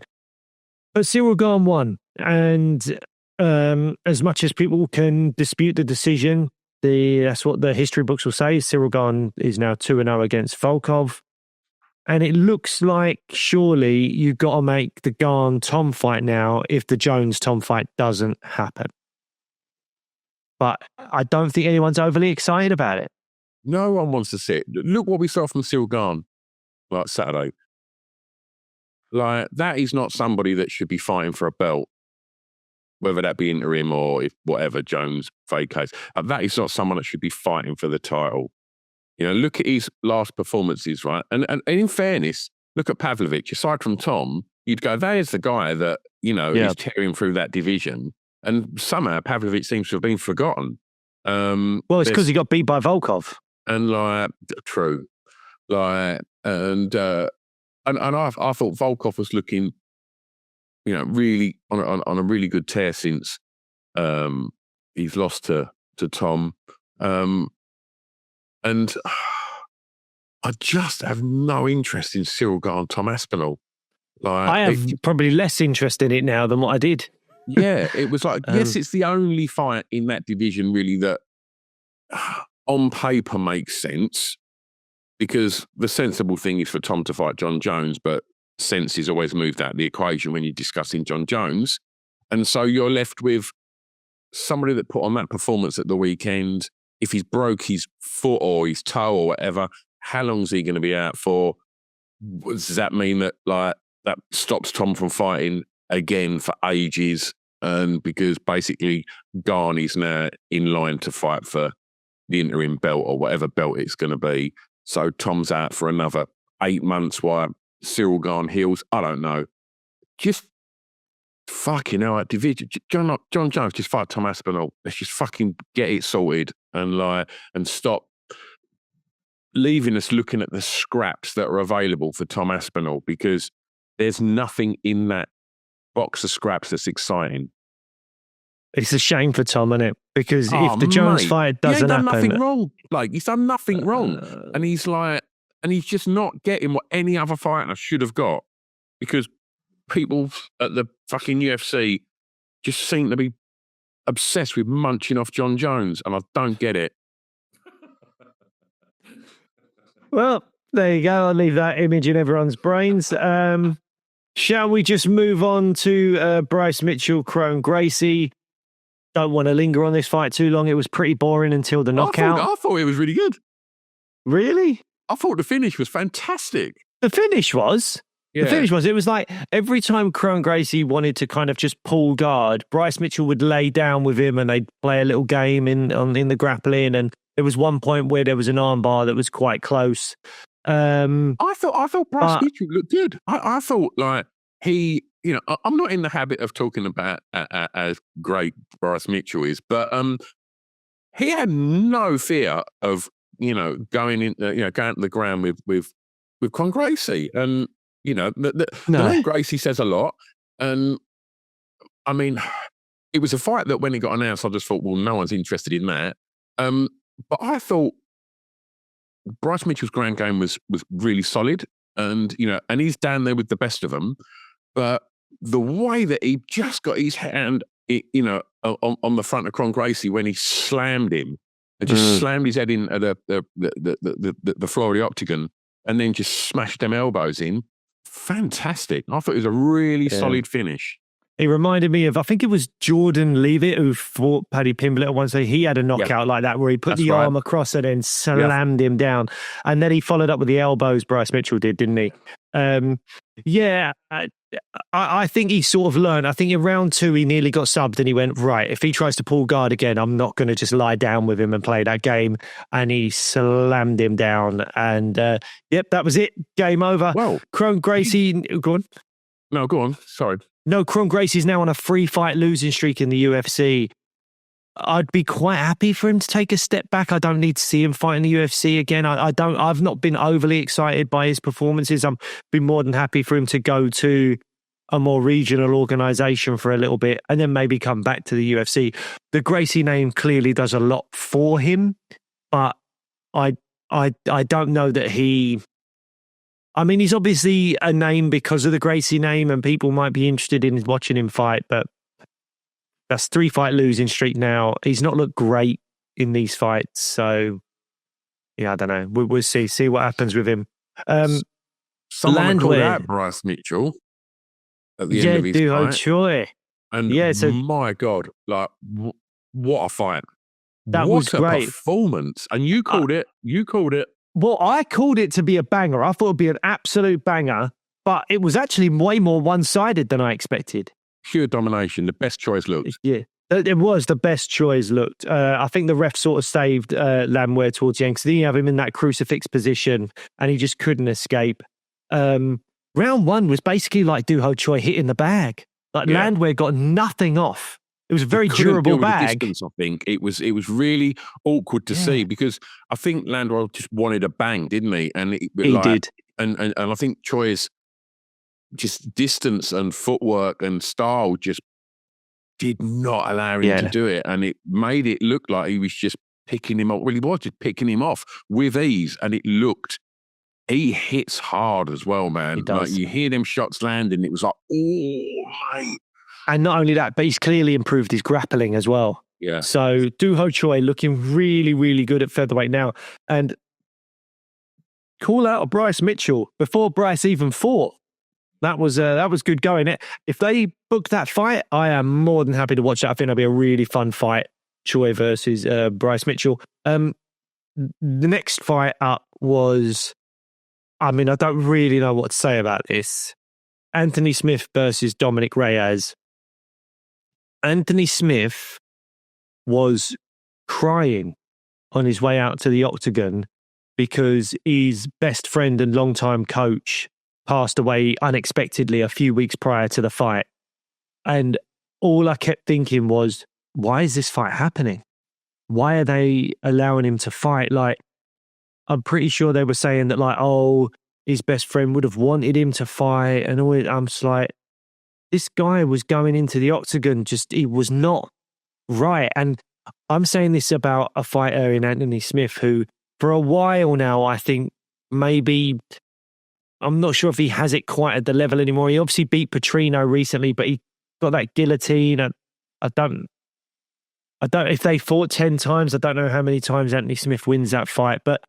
But Cyril Gane won. And as much as people can dispute the decision, that's what the history books will say. Cyril Gane is now 2-0 against Volkov. And it looks like surely you've got to make the Gane-Tom fight now if the Jones-Tom fight doesn't happen. But I don't think anyone's overly excited about it. No one wants to see it. Look what we saw from Cyril Gane last Saturday. Like, that is not somebody that should be fighting for a belt, whether that be interim or if whatever Jones vacates. That is not someone that should be fighting for the title. You know, look at his last performances, right? And in fairness, look at Pavlovich. Aside from Tom, you'd go, there's the guy that, you know, is tearing through that division. And somehow Pavlovich seems to have been forgotten. Well, it's because he got beat by Volkov. And like, true. Like, and I thought Volkov was looking, you know, really on a really good tear since he's lost to Tom. And I just have no interest in Cyril Gane, Tom Aspinall. Like, I have probably less interest in it now than what I did. Yeah, it was like, yes, it's the only fight in that division really that on paper makes sense, because the sensible thing is for Tom to fight John Jones, but sense is always moved out of the equation when you're discussing John Jones. And so you're left with somebody that put on that performance at the weekend. If he's broke his foot or his toe or whatever, how long is he going to be out for? Does that mean that that stops Tom from fighting again for ages? And because basically Garn is now in line to fight for the interim belt or whatever belt it's going to be. So Tom's out for another 8 months while Cyril Garn heals. I don't know. Just fucking hell, John Jones just fight Tom Aspinall. Let's just fucking get it sorted and stop leaving us looking at the scraps that are available for Tom Aspinall, because there's nothing in that box of scraps that's exciting. It's a shame for Tom, isn't it? Because if the Jones fight doesn't happen, nothing wrong. He's done nothing wrong, and he's just not getting what any other fighter should have got, because people at the fucking UFC just seem to be obsessed with munching off John Jones, and I don't get it. Well, there you go. I'll leave that image in everyone's brains. Shall we just move on to Bryce Mitchell, Kron Gracie? Don't want to linger on this fight too long. It was pretty boring until the knockout. I thought it was really good. Really? I thought the finish was fantastic. The finish was? Yeah. The finish was. It was like every time Kron Gracie wanted to kind of just pull guard, Bryce Mitchell would lay down with him and they'd play a little game in the grappling. And there was one point where there was an armbar that was quite close. I thought Bryce Mitchell looked good. I thought he, I'm not in the habit of talking about as great Bryce Mitchell is, but he had no fear of going to the ground with Kron Gracie, and the name Gracie says a lot. And I mean, it was a fight that when it got announced, I just thought, well, no one's interested in that. But I thought Bryce Mitchell's ground game was really solid, and and he's down there with the best of them. But the way that he just got his hand, on the front of Kron Gracie when he slammed him and just slammed his head into the floor of the octagon, and then just smashed them elbows in. Fantastic! I thought it was a really solid finish. He reminded me of, I think it was Jordan Leavitt who fought Paddy Pimblett at one stage. He had a knockout like that where he put arm across and then slammed him down. And then he followed up with the elbows, Bryce Mitchell did, didn't he? I think he sort of learned. I think in round 2, he nearly got subbed and he went, right, if he tries to pull guard again, I'm not going to just lie down with him and play that game. And he slammed him down. And that was it. Game over. Well, Kron Gracie, go on. No, go on. Sorry. No, Kron Gracie's now on a 3-fight losing streak in the UFC. I'd be quite happy for him to take a step back. I don't need to see him fight in the UFC again. I've not been overly excited by his performances. I'm been more than happy for him to go to a more regional organisation for a little bit and then maybe come back to the UFC. The Gracie name clearly does a lot for him, but I don't know that he... I mean, he's obviously a name because of the Gracie name and people might be interested in watching him fight, but that's 3-fight losing streak now. He's not looked great in these fights. So, yeah, I don't know. We'll see what happens with him. Someone called out Bryce Mitchell at the end of his fight. Choi. And my God, what a fight. That was great. Performance. And you called it. Well, I called it to be a banger. I thought it would be an absolute banger, but it was actually way more one-sided than I expected. Pure domination. The best choice looked. Yeah, it was the best choice looked. I think the ref sort of saved Landwehr towards the end because you have him in that crucifix position and he just couldn't escape. Round 1 was basically like Doo-Ho Choi hitting the bag. Landwehr got nothing off. It was a very durable bag. Distance, I think it was really awkward to see because I think Landwehr just wanted a bang, didn't he? And he did. And I think Choi's just distance and footwork and style just did not allow him to do it, and it made it look like he was just picking him up. Well, he was just picking him off with ease, and it looked. He hits hard as well, man. He does. You hear them shots landing, it was like, oh, mate. And not only that, but he's clearly improved his grappling as well. Yeah. So Doo-Ho Choi looking really, really good at featherweight now. And call out Bryce Mitchell before Bryce even fought. That was good going. If they book that fight, I am more than happy to watch that. I think it'll be a really fun fight. Choi versus Bryce Mitchell. The next fight up was, I don't really know what to say about this. Anthony Smith versus Dominic Reyes. Anthony Smith was crying on his way out to the octagon because his best friend and longtime coach passed away unexpectedly a few weeks prior to the fight. And all I kept thinking was, why is this fight happening? Why are they allowing him to fight? Like, I'm pretty sure they were saying that, like, oh, his best friend would have wanted him to fight. And all. I'm just like, this guy was going into the octagon, he was not right. And I'm saying this about a fighter in Anthony Smith who, for a while now, I think maybe, I'm not sure if he has it quite at the level anymore. He obviously beat Petrino recently, but he got that guillotine. I don't, if they fought 10 times, I don't know how many times Anthony Smith wins that fight, but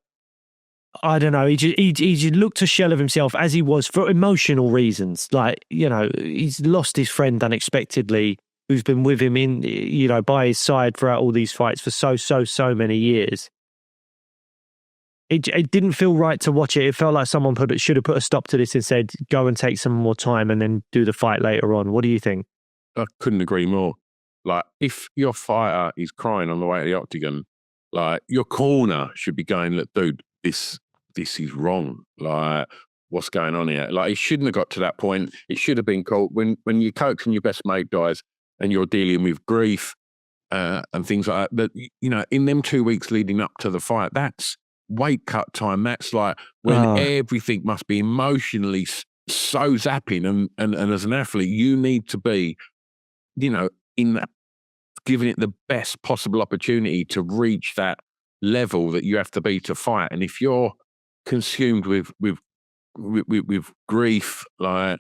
I don't know. He just looked a shell of himself as he was for emotional reasons. Like, he's lost his friend unexpectedly, who's been with him by his side throughout all these fights for so many years. It didn't feel right to watch it. It felt like someone should have put a stop to this and said, go and take some more time and then do the fight later on. What do you think? I couldn't agree more. Like, if your fighter is crying on the way to the octagon, like, your corner should be going, look, dude, this is wrong. Like, what's going on here? Like, it shouldn't have got to that point. It should have been called when your coach and your best mate dies and you're dealing with grief and things like that. But, in them 2 weeks leading up to the fight, that's weight cut time. That's like when everything must be emotionally so zapping. And as an athlete, you need to be, in that, giving it the best possible opportunity to reach that level that you have to be to fight. And if you're consumed with grief, like,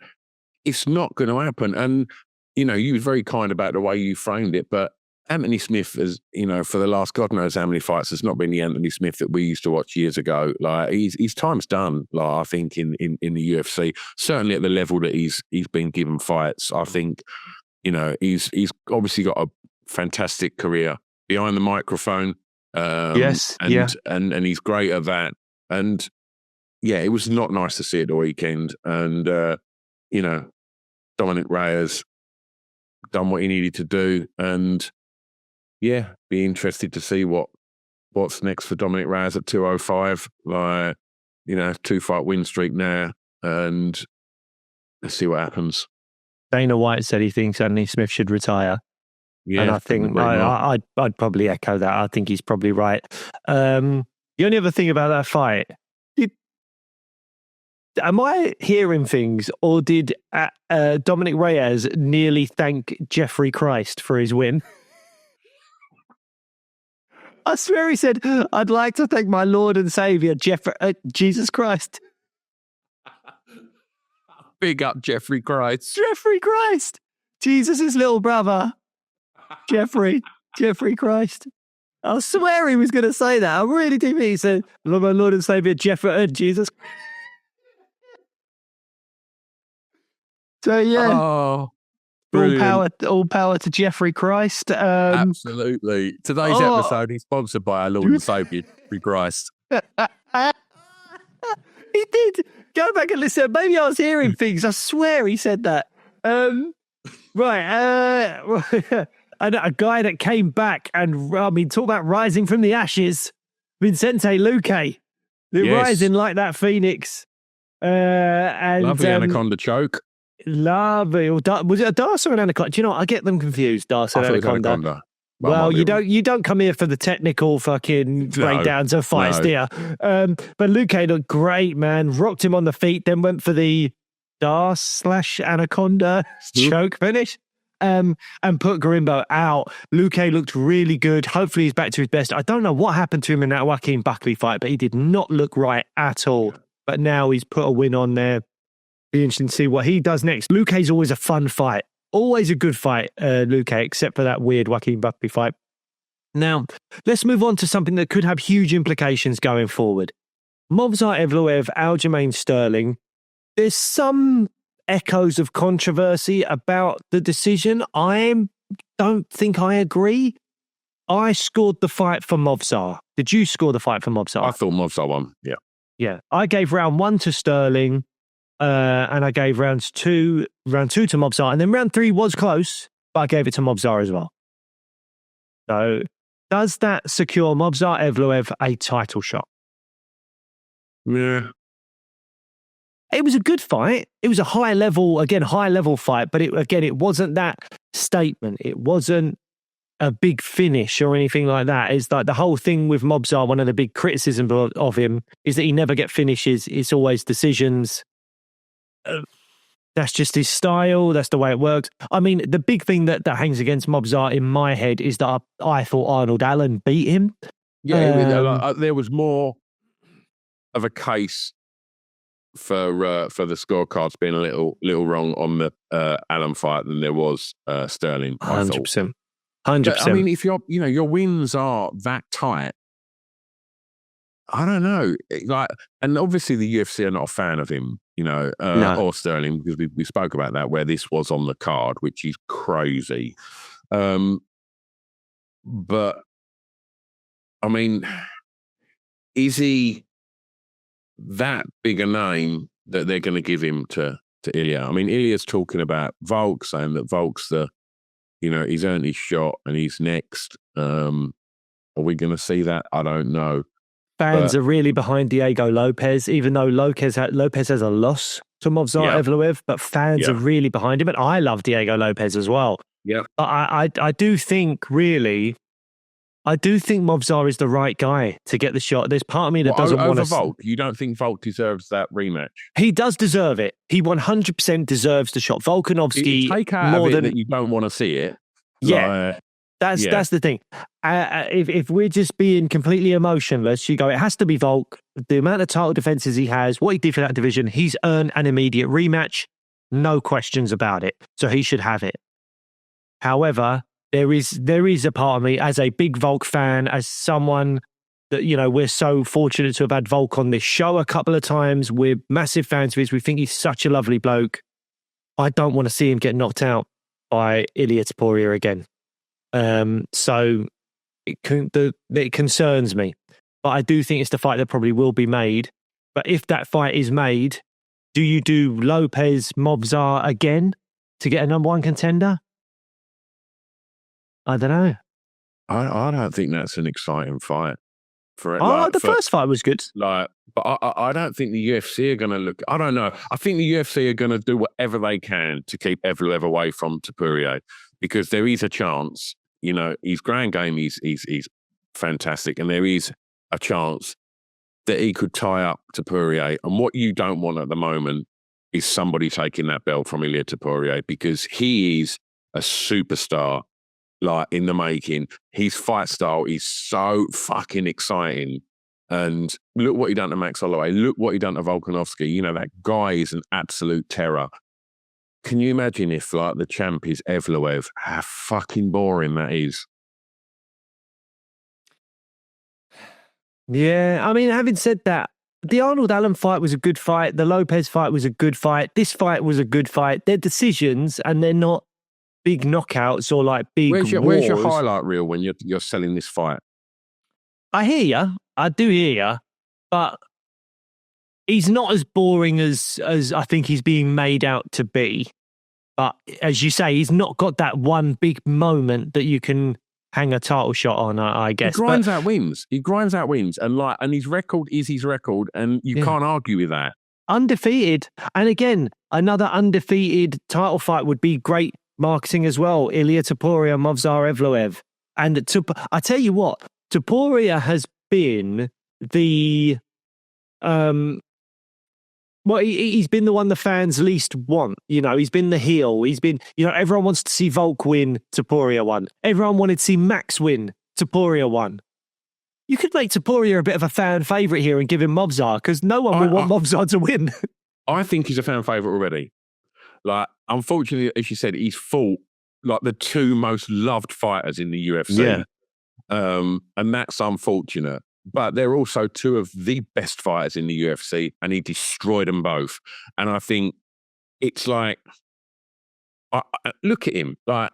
it's not going to happen. And you were very kind about the way you framed it, but Anthony Smith has, for the last God knows how many fights, has not been the Anthony Smith that we used to watch years ago. Like, his time's done. Like, I think in the UFC, certainly at the level that he's been given fights, I think he's obviously got a fantastic career behind the microphone. Yes, and he's great at that. And yeah, it was not nice to see it the weekend. And Dominic Reyes done what he needed to do, and yeah, be interested to see what's next for Dominic Reyes at 205. Like, 2-fight win streak now, and let's see what happens. Dana White said he thinks Anthony Smith should retire. Yeah, and I think I'd probably echo that. I think he's probably right. The only other thing about that fight, am I hearing things, or did Dominic Reyes nearly thank Jeffrey Christ for his win? I swear he said, I'd like to thank my Lord and Savior, Jesus Christ. Big up Jeffrey Christ. Jeffrey Christ. Jesus' little brother. Jeffrey Christ. I swear he was going to say that. I really do. He said, my Lord and Savior, Jesus. So yeah. Oh, all power to Jeffrey Christ. Absolutely. Today's episode is sponsored by our Lord and Savior, Jeffrey Christ. He did. Go back and listen. Maybe I was hearing things. I swear he said that. Right. And a guy that came back and, talk about rising from the ashes. Vicente Luque. They're rising like that phoenix. And lovely anaconda choke. Lovely. Was it a Darce or an anaconda? Do you know what? I get them confused, Darce and anaconda. Well, you don't come here for the technical fucking breakdowns of fights, do you? But Luque looked great, man. Rocked him on the feet, then went for the Darce/anaconda choke finish. And put Garimbo out. Luque looked really good. Hopefully he's back to his best. I don't know what happened to him in that Joaquin Buckley fight, but he did not look right at all. But now he's put a win on there. Be interesting to see what he does next. Luque's always a fun fight. Always a good fight, Luque, except for that weird Joaquin Buckley fight. Now, let's move on to something that could have huge implications going forward. Movsar Evloev, Aljamain Sterling. There's some echoes of controversy about the decision. I don't think I agree. I scored the fight for Movsar. Did you score the fight for Movsar? I thought Movsar won. Yeah. Yeah. I gave round 1 to Sterling, and I gave round two to Movsar, and then round 3 was close, but I gave it to Movsar as well. So, does that secure Movsar Evloev a title shot? Yeah. It was a good fight. It was a high level fight, but it wasn't that statement. It wasn't a big finish or anything like that. It's like the whole thing with Movsar, one of the big criticisms of him is that he never get finishes. It's always decisions. That's just his style. That's the way it works. I mean, the big thing that hangs against Movsar in my head is that I thought Arnold Allen beat him. Yeah, there was more of a case for the scorecards being a little wrong on the Allen fight than there was Sterling. 100%. 100%. I mean, if your wins are that tight, I don't know. And obviously the UFC are not a fan of him, no. Or Sterling, because we spoke about that, where this was on the card, which is crazy. But I mean, is he that big a name that they're going to give him to Ilya? I mean, Ilya's talking about Volk, saying that Volk's he's earned his shot and he's next. Are we going to see that? I don't know. Fans are really behind Diego Lopez, even though Lopez has a loss to Movsar Evloev, but fans are really behind him. And I love Diego Lopez as well. Yeah. I do think Movsar is the right guy to get the shot. There's part of me that doesn't want to... Volk? You don't think Volk deserves that rematch? He does deserve it. He 100% deserves the shot. Volkanovski... Take out more than that you don't want to see it. Yeah. That's the thing. If we're just being completely emotionless, you go, it has to be Volk. The amount of title defenses he has, what he did for that division, he's earned an immediate rematch. No questions about it. So he should have it. However, there is a part of me as a big Volk fan, as someone that, we're so fortunate to have had Volk on this show a couple of times. We're massive fans of his. We think he's such a lovely bloke. I don't want to see him get knocked out by Ilia Topuria again. So it concerns me, but I do think it's the fight that probably will be made. But if that fight is made, do you do Lopez Movsar again to get a number 1 contender? I don't know. I don't think that's an exciting fight for it. The first fight was good. But I don't think the UFC are going to look. I don't know. I think the UFC are going to do whatever they can to keep Evloev away from Topuria, because there is a chance. His ground game is fantastic, and there is a chance that he could tie up Topuria. And what you don't want at the moment is somebody taking that belt from Ilia Topuria, because he is a superstar, in the making. His fight style is so fucking exciting. And look what he done to Max Holloway. Look what he done to Volkanovski. That guy is an absolute terror. Can you imagine if, the champ is Evloev? How fucking boring that is. Yeah, I mean, having said that, the Arnold Allen fight was a good fight. The Lopez fight was a good fight. This fight was a good fight. They're decisions, and they're not big knockouts or big wars. Where's your highlight reel when you're selling this fight? I hear you. I do hear you. But he's not as boring as I think he's being made out to be. But as you say, he's not got that one big moment that you can hang a title shot on, I guess. He grinds out wins. And his record is his record, and you can't argue with that. Undefeated. And again, another undefeated title fight would be great marketing as well. Ilia Topuria, Movsar Evloev. And I tell you what, Topuria has been the... he's been the one the fans least want. He's been the heel. He's been, everyone wants to see Volk win, Topuria won. Everyone wanted to see Max win, Topuria won. You could make Topuria a bit of a fan favourite here and give him Movsar, because no one will want Movsar to win. I think he's a fan favourite already. Unfortunately, as you said, he's fought the 2 most loved fighters in the UFC. Yeah. And that's unfortunate. But they're also 2 of the best fighters in the UFC, and he destroyed them both. And I think it's like, look at him. Like,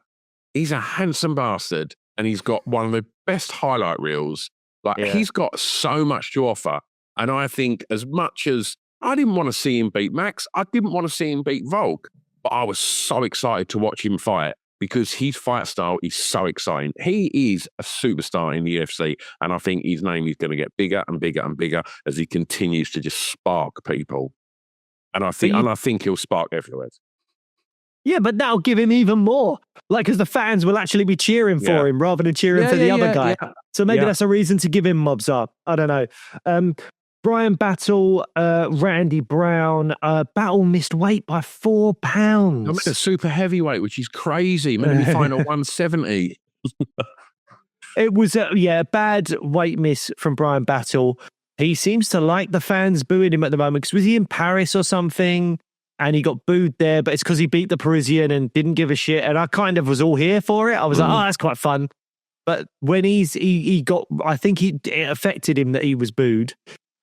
he's a handsome bastard and he's got one of the best highlight reels. Like, he's got so much to offer. And I think as much as I didn't want to see him beat Max, I didn't want to see him beat Volk, but I was so excited to watch him fight because his fight style is so exciting. He is a superstar in the UFC, and I think his name is going to get bigger and bigger and bigger as he continues to just spark people. And I think he'll spark everywhere. Yeah, but that'll give him even more. Like, because the fans will actually be cheering for him rather than cheering for the other guy. Yeah. So maybe that's a reason to give him mobs up. I don't know. Brian Battle, Randy Brown. Battle missed weight by 4 pounds. I'm at a super heavyweight, which is crazy. Maybe find a 170. It was a bad weight miss from Brian Battle. He seems to like the fans booing him at the moment. Because was he in Paris or something? And he got booed there, but it's because he beat the Parisian and didn't give a shit. And I kind of was all here for it. I was like, oh, that's quite fun. But when he got, I think it affected him that he was booed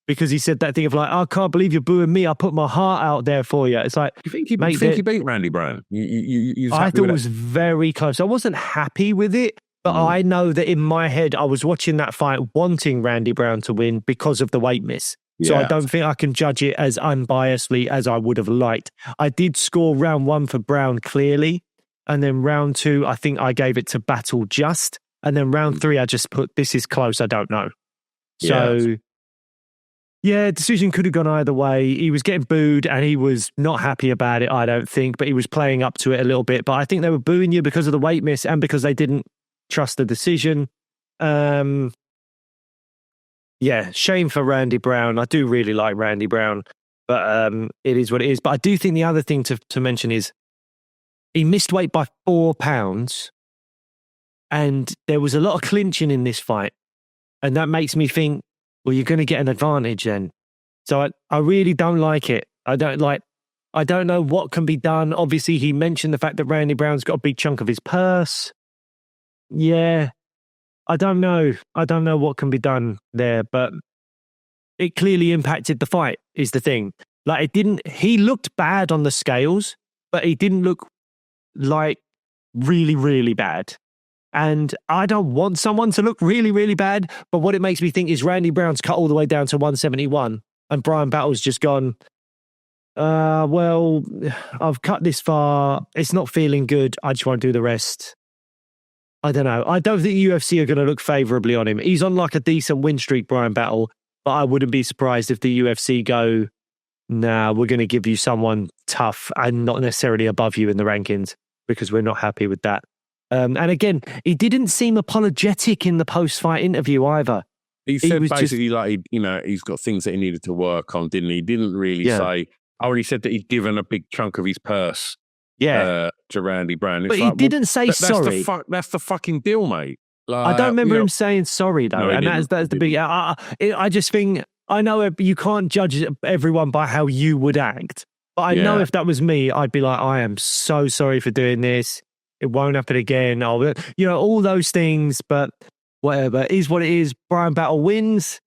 because he said that thing of like, I can't believe you're booing me. I put my heart out there for you. It's like, you think he beat Randy Brown? I thought it was very close. I wasn't happy with it, but I know that in my head, I was watching that fight wanting Randy Brown to win because of the weight miss. So I don't think I can judge it as unbiasedly as I would have liked. I did score round 1 for Brown clearly. And then round 2, I think I gave it to Battle just. And then round 3, I just put, this is close, I don't know. So, decision could have gone either way. He was getting booed and he was not happy about it, I don't think. But he was playing up to it a little bit. But I think they were booing you because of the weight miss and because they didn't trust the decision. Yeah, shame for Randy Brown. I do really like Randy Brown, but it is what it is. But I do think the other thing to mention is he missed weight by 4 pounds and there was a lot of clinching in this fight. And that makes me think, well, you're going to get an advantage then. So I really don't like it. I don't know what can be done. Obviously, he mentioned the fact that Randy Brown's got a big chunk of his purse. Yeah. I don't know. I don't know what can be done there, but it clearly impacted the fight is the thing. Like he looked bad on the scales, but he didn't look like really, really bad. And I don't want someone to look really, really bad, but what it makes me think is Randy Brown's cut all the way down to 171 and Brian Battle's just gone, well, I've cut this far. It's not feeling good. I just won't do the rest. I don't know. I don't think UFC are going to look favourably on him. He's on like a decent win streak, Brian Battle, but I wouldn't be surprised if the UFC go, nah, we're going to give you someone tough and not necessarily above you in the rankings because we're not happy with that. And again, he didn't seem apologetic in the post-fight interview either. He said basically like, he's got things that he needed to work on, didn't he? He didn't really say, he said that he'd given a big chunk of his purse to Randy Brown. But he didn't say sorry. That's the fucking deal, mate. Like, I don't remember him saying sorry, though. No, and that's the big... I just think... I know you can't judge everyone by how you would act. But I know if that was me, I'd be like, I am so sorry for doing this. It won't happen again. All those things. But whatever. It is what it is. Brian Battle wins.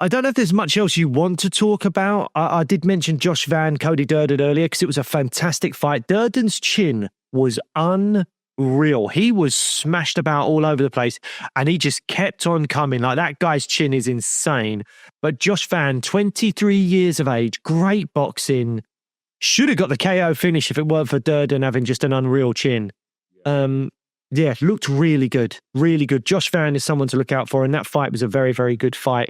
I don't know if there's much else you want to talk about. I did mention Josh Van, Cody Durden earlier because it was a fantastic fight. Durden's chin was unreal. He was smashed about all over the place and he just kept on coming. Like that guy's chin is insane. But Josh Van, 23 years of age, great boxing, should have got the KO finish if it weren't for Durden having just an unreal chin. Looked really good. Really good. Josh Van is someone to look out for and that fight was a very, very good fight.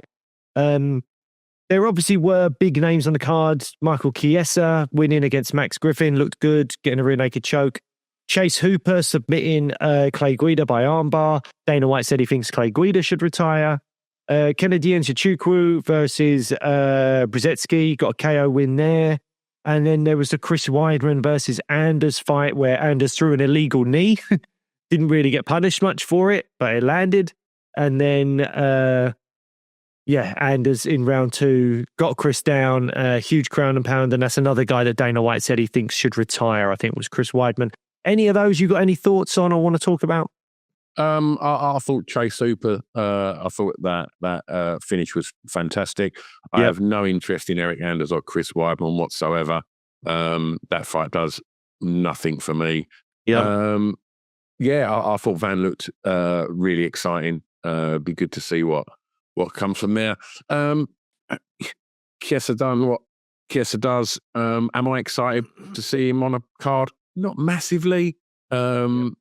There obviously were big names on the card. Michael Chiesa winning against Max Griffin looked good, getting a rear naked choke. Chase Hooper submitting Clay Guida by armbar. Dana White said he thinks Clay Guida should retire. Kennedy Nzechukwu versus Brzezinski got a KO win there. And then there was the Chris Weidman versus Anders fight where Anders threw an illegal knee. Didn't really get punished much for it, but it landed. And then... Anders in round 2 got Chris down, huge ground and pound, and that's another guy that Dana White said he thinks should retire. I think it was Chris Weidman. Any of those you got any thoughts on or want to talk about? I thought Chase Hooper. I thought that finish was fantastic. I have no interest in Eric Anders or Chris Weidman whatsoever. That fight does nothing for me. Yeah. I thought Van looked really exciting. Be good to see what comes from there. Chiesa done what Chiesa does. Am I excited to see him on a card? Not massively, but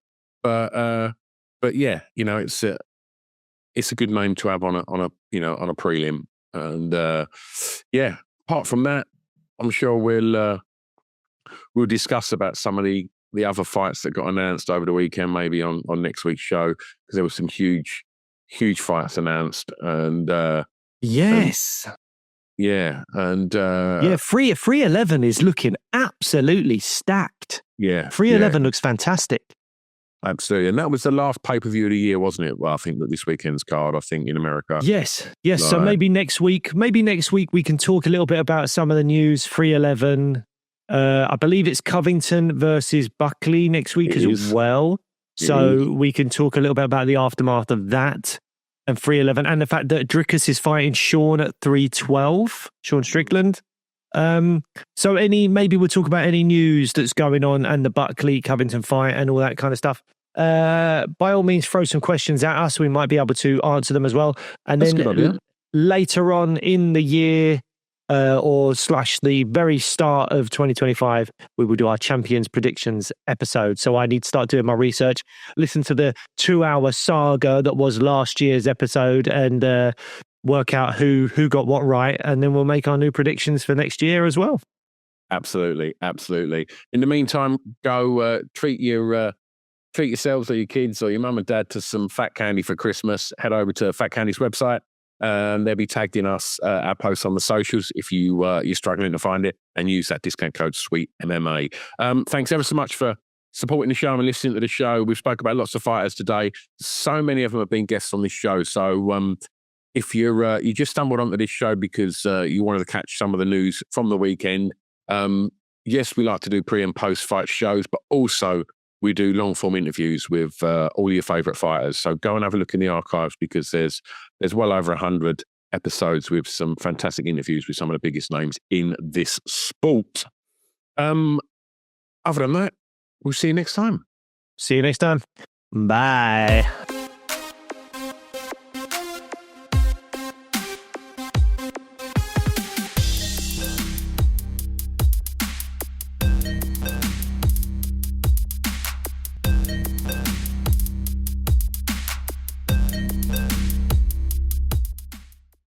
yeah, it's a good name to have on a prelim. And apart from that, I'm sure we'll discuss about some of the other fights that got announced over the weekend, maybe on next week's show, because there were some huge fights announced. And yes. And 311 is looking absolutely stacked. Yeah. 311 looks fantastic. Absolutely. And that was the last pay-per-view of the year, wasn't it? Well, I think that this weekend's card, I think, in America. Yes. So maybe next week we can talk a little bit about some of the news. 311. I believe it's Covington versus Buckley next week as well. So we can talk a little bit about the aftermath of that. And 311, and the fact that Dricus is fighting Sean at 312, Sean Strickland. So maybe we'll talk about any news that's going on and the Buckley Covington fight and all that kind of stuff. By all means, throw some questions at us. We might be able to answer them as well. And then later on in the year, or / the very start of 2025, we will do our Champions Predictions episode. So I need to start doing my research, listen to the 2-hour saga that was last year's episode, and work out who got what right, and then we'll make our new predictions for next year as well. Absolutely. In the meantime, go treat yourselves or your kids or your mum and dad to some Fat Candy for Christmas. Head over to Fat Candy's website. They'll be tagged in our posts on the socials if you're struggling to find it, and use that discount code SWEETMMA. Thanks ever so much for supporting the show and listening to the show. We've spoken about lots of fighters today. So many of them have been guests on this show. So if you just stumbled onto this show because you wanted to catch some of the news from the weekend, yes, we like to do pre and post fight shows, but also we do long form interviews with all your favourite fighters. So go and have a look in the archives, because there's well over 100 episodes with some fantastic interviews with some of the biggest names in this sport. Other than that, we'll see you next time. Bye.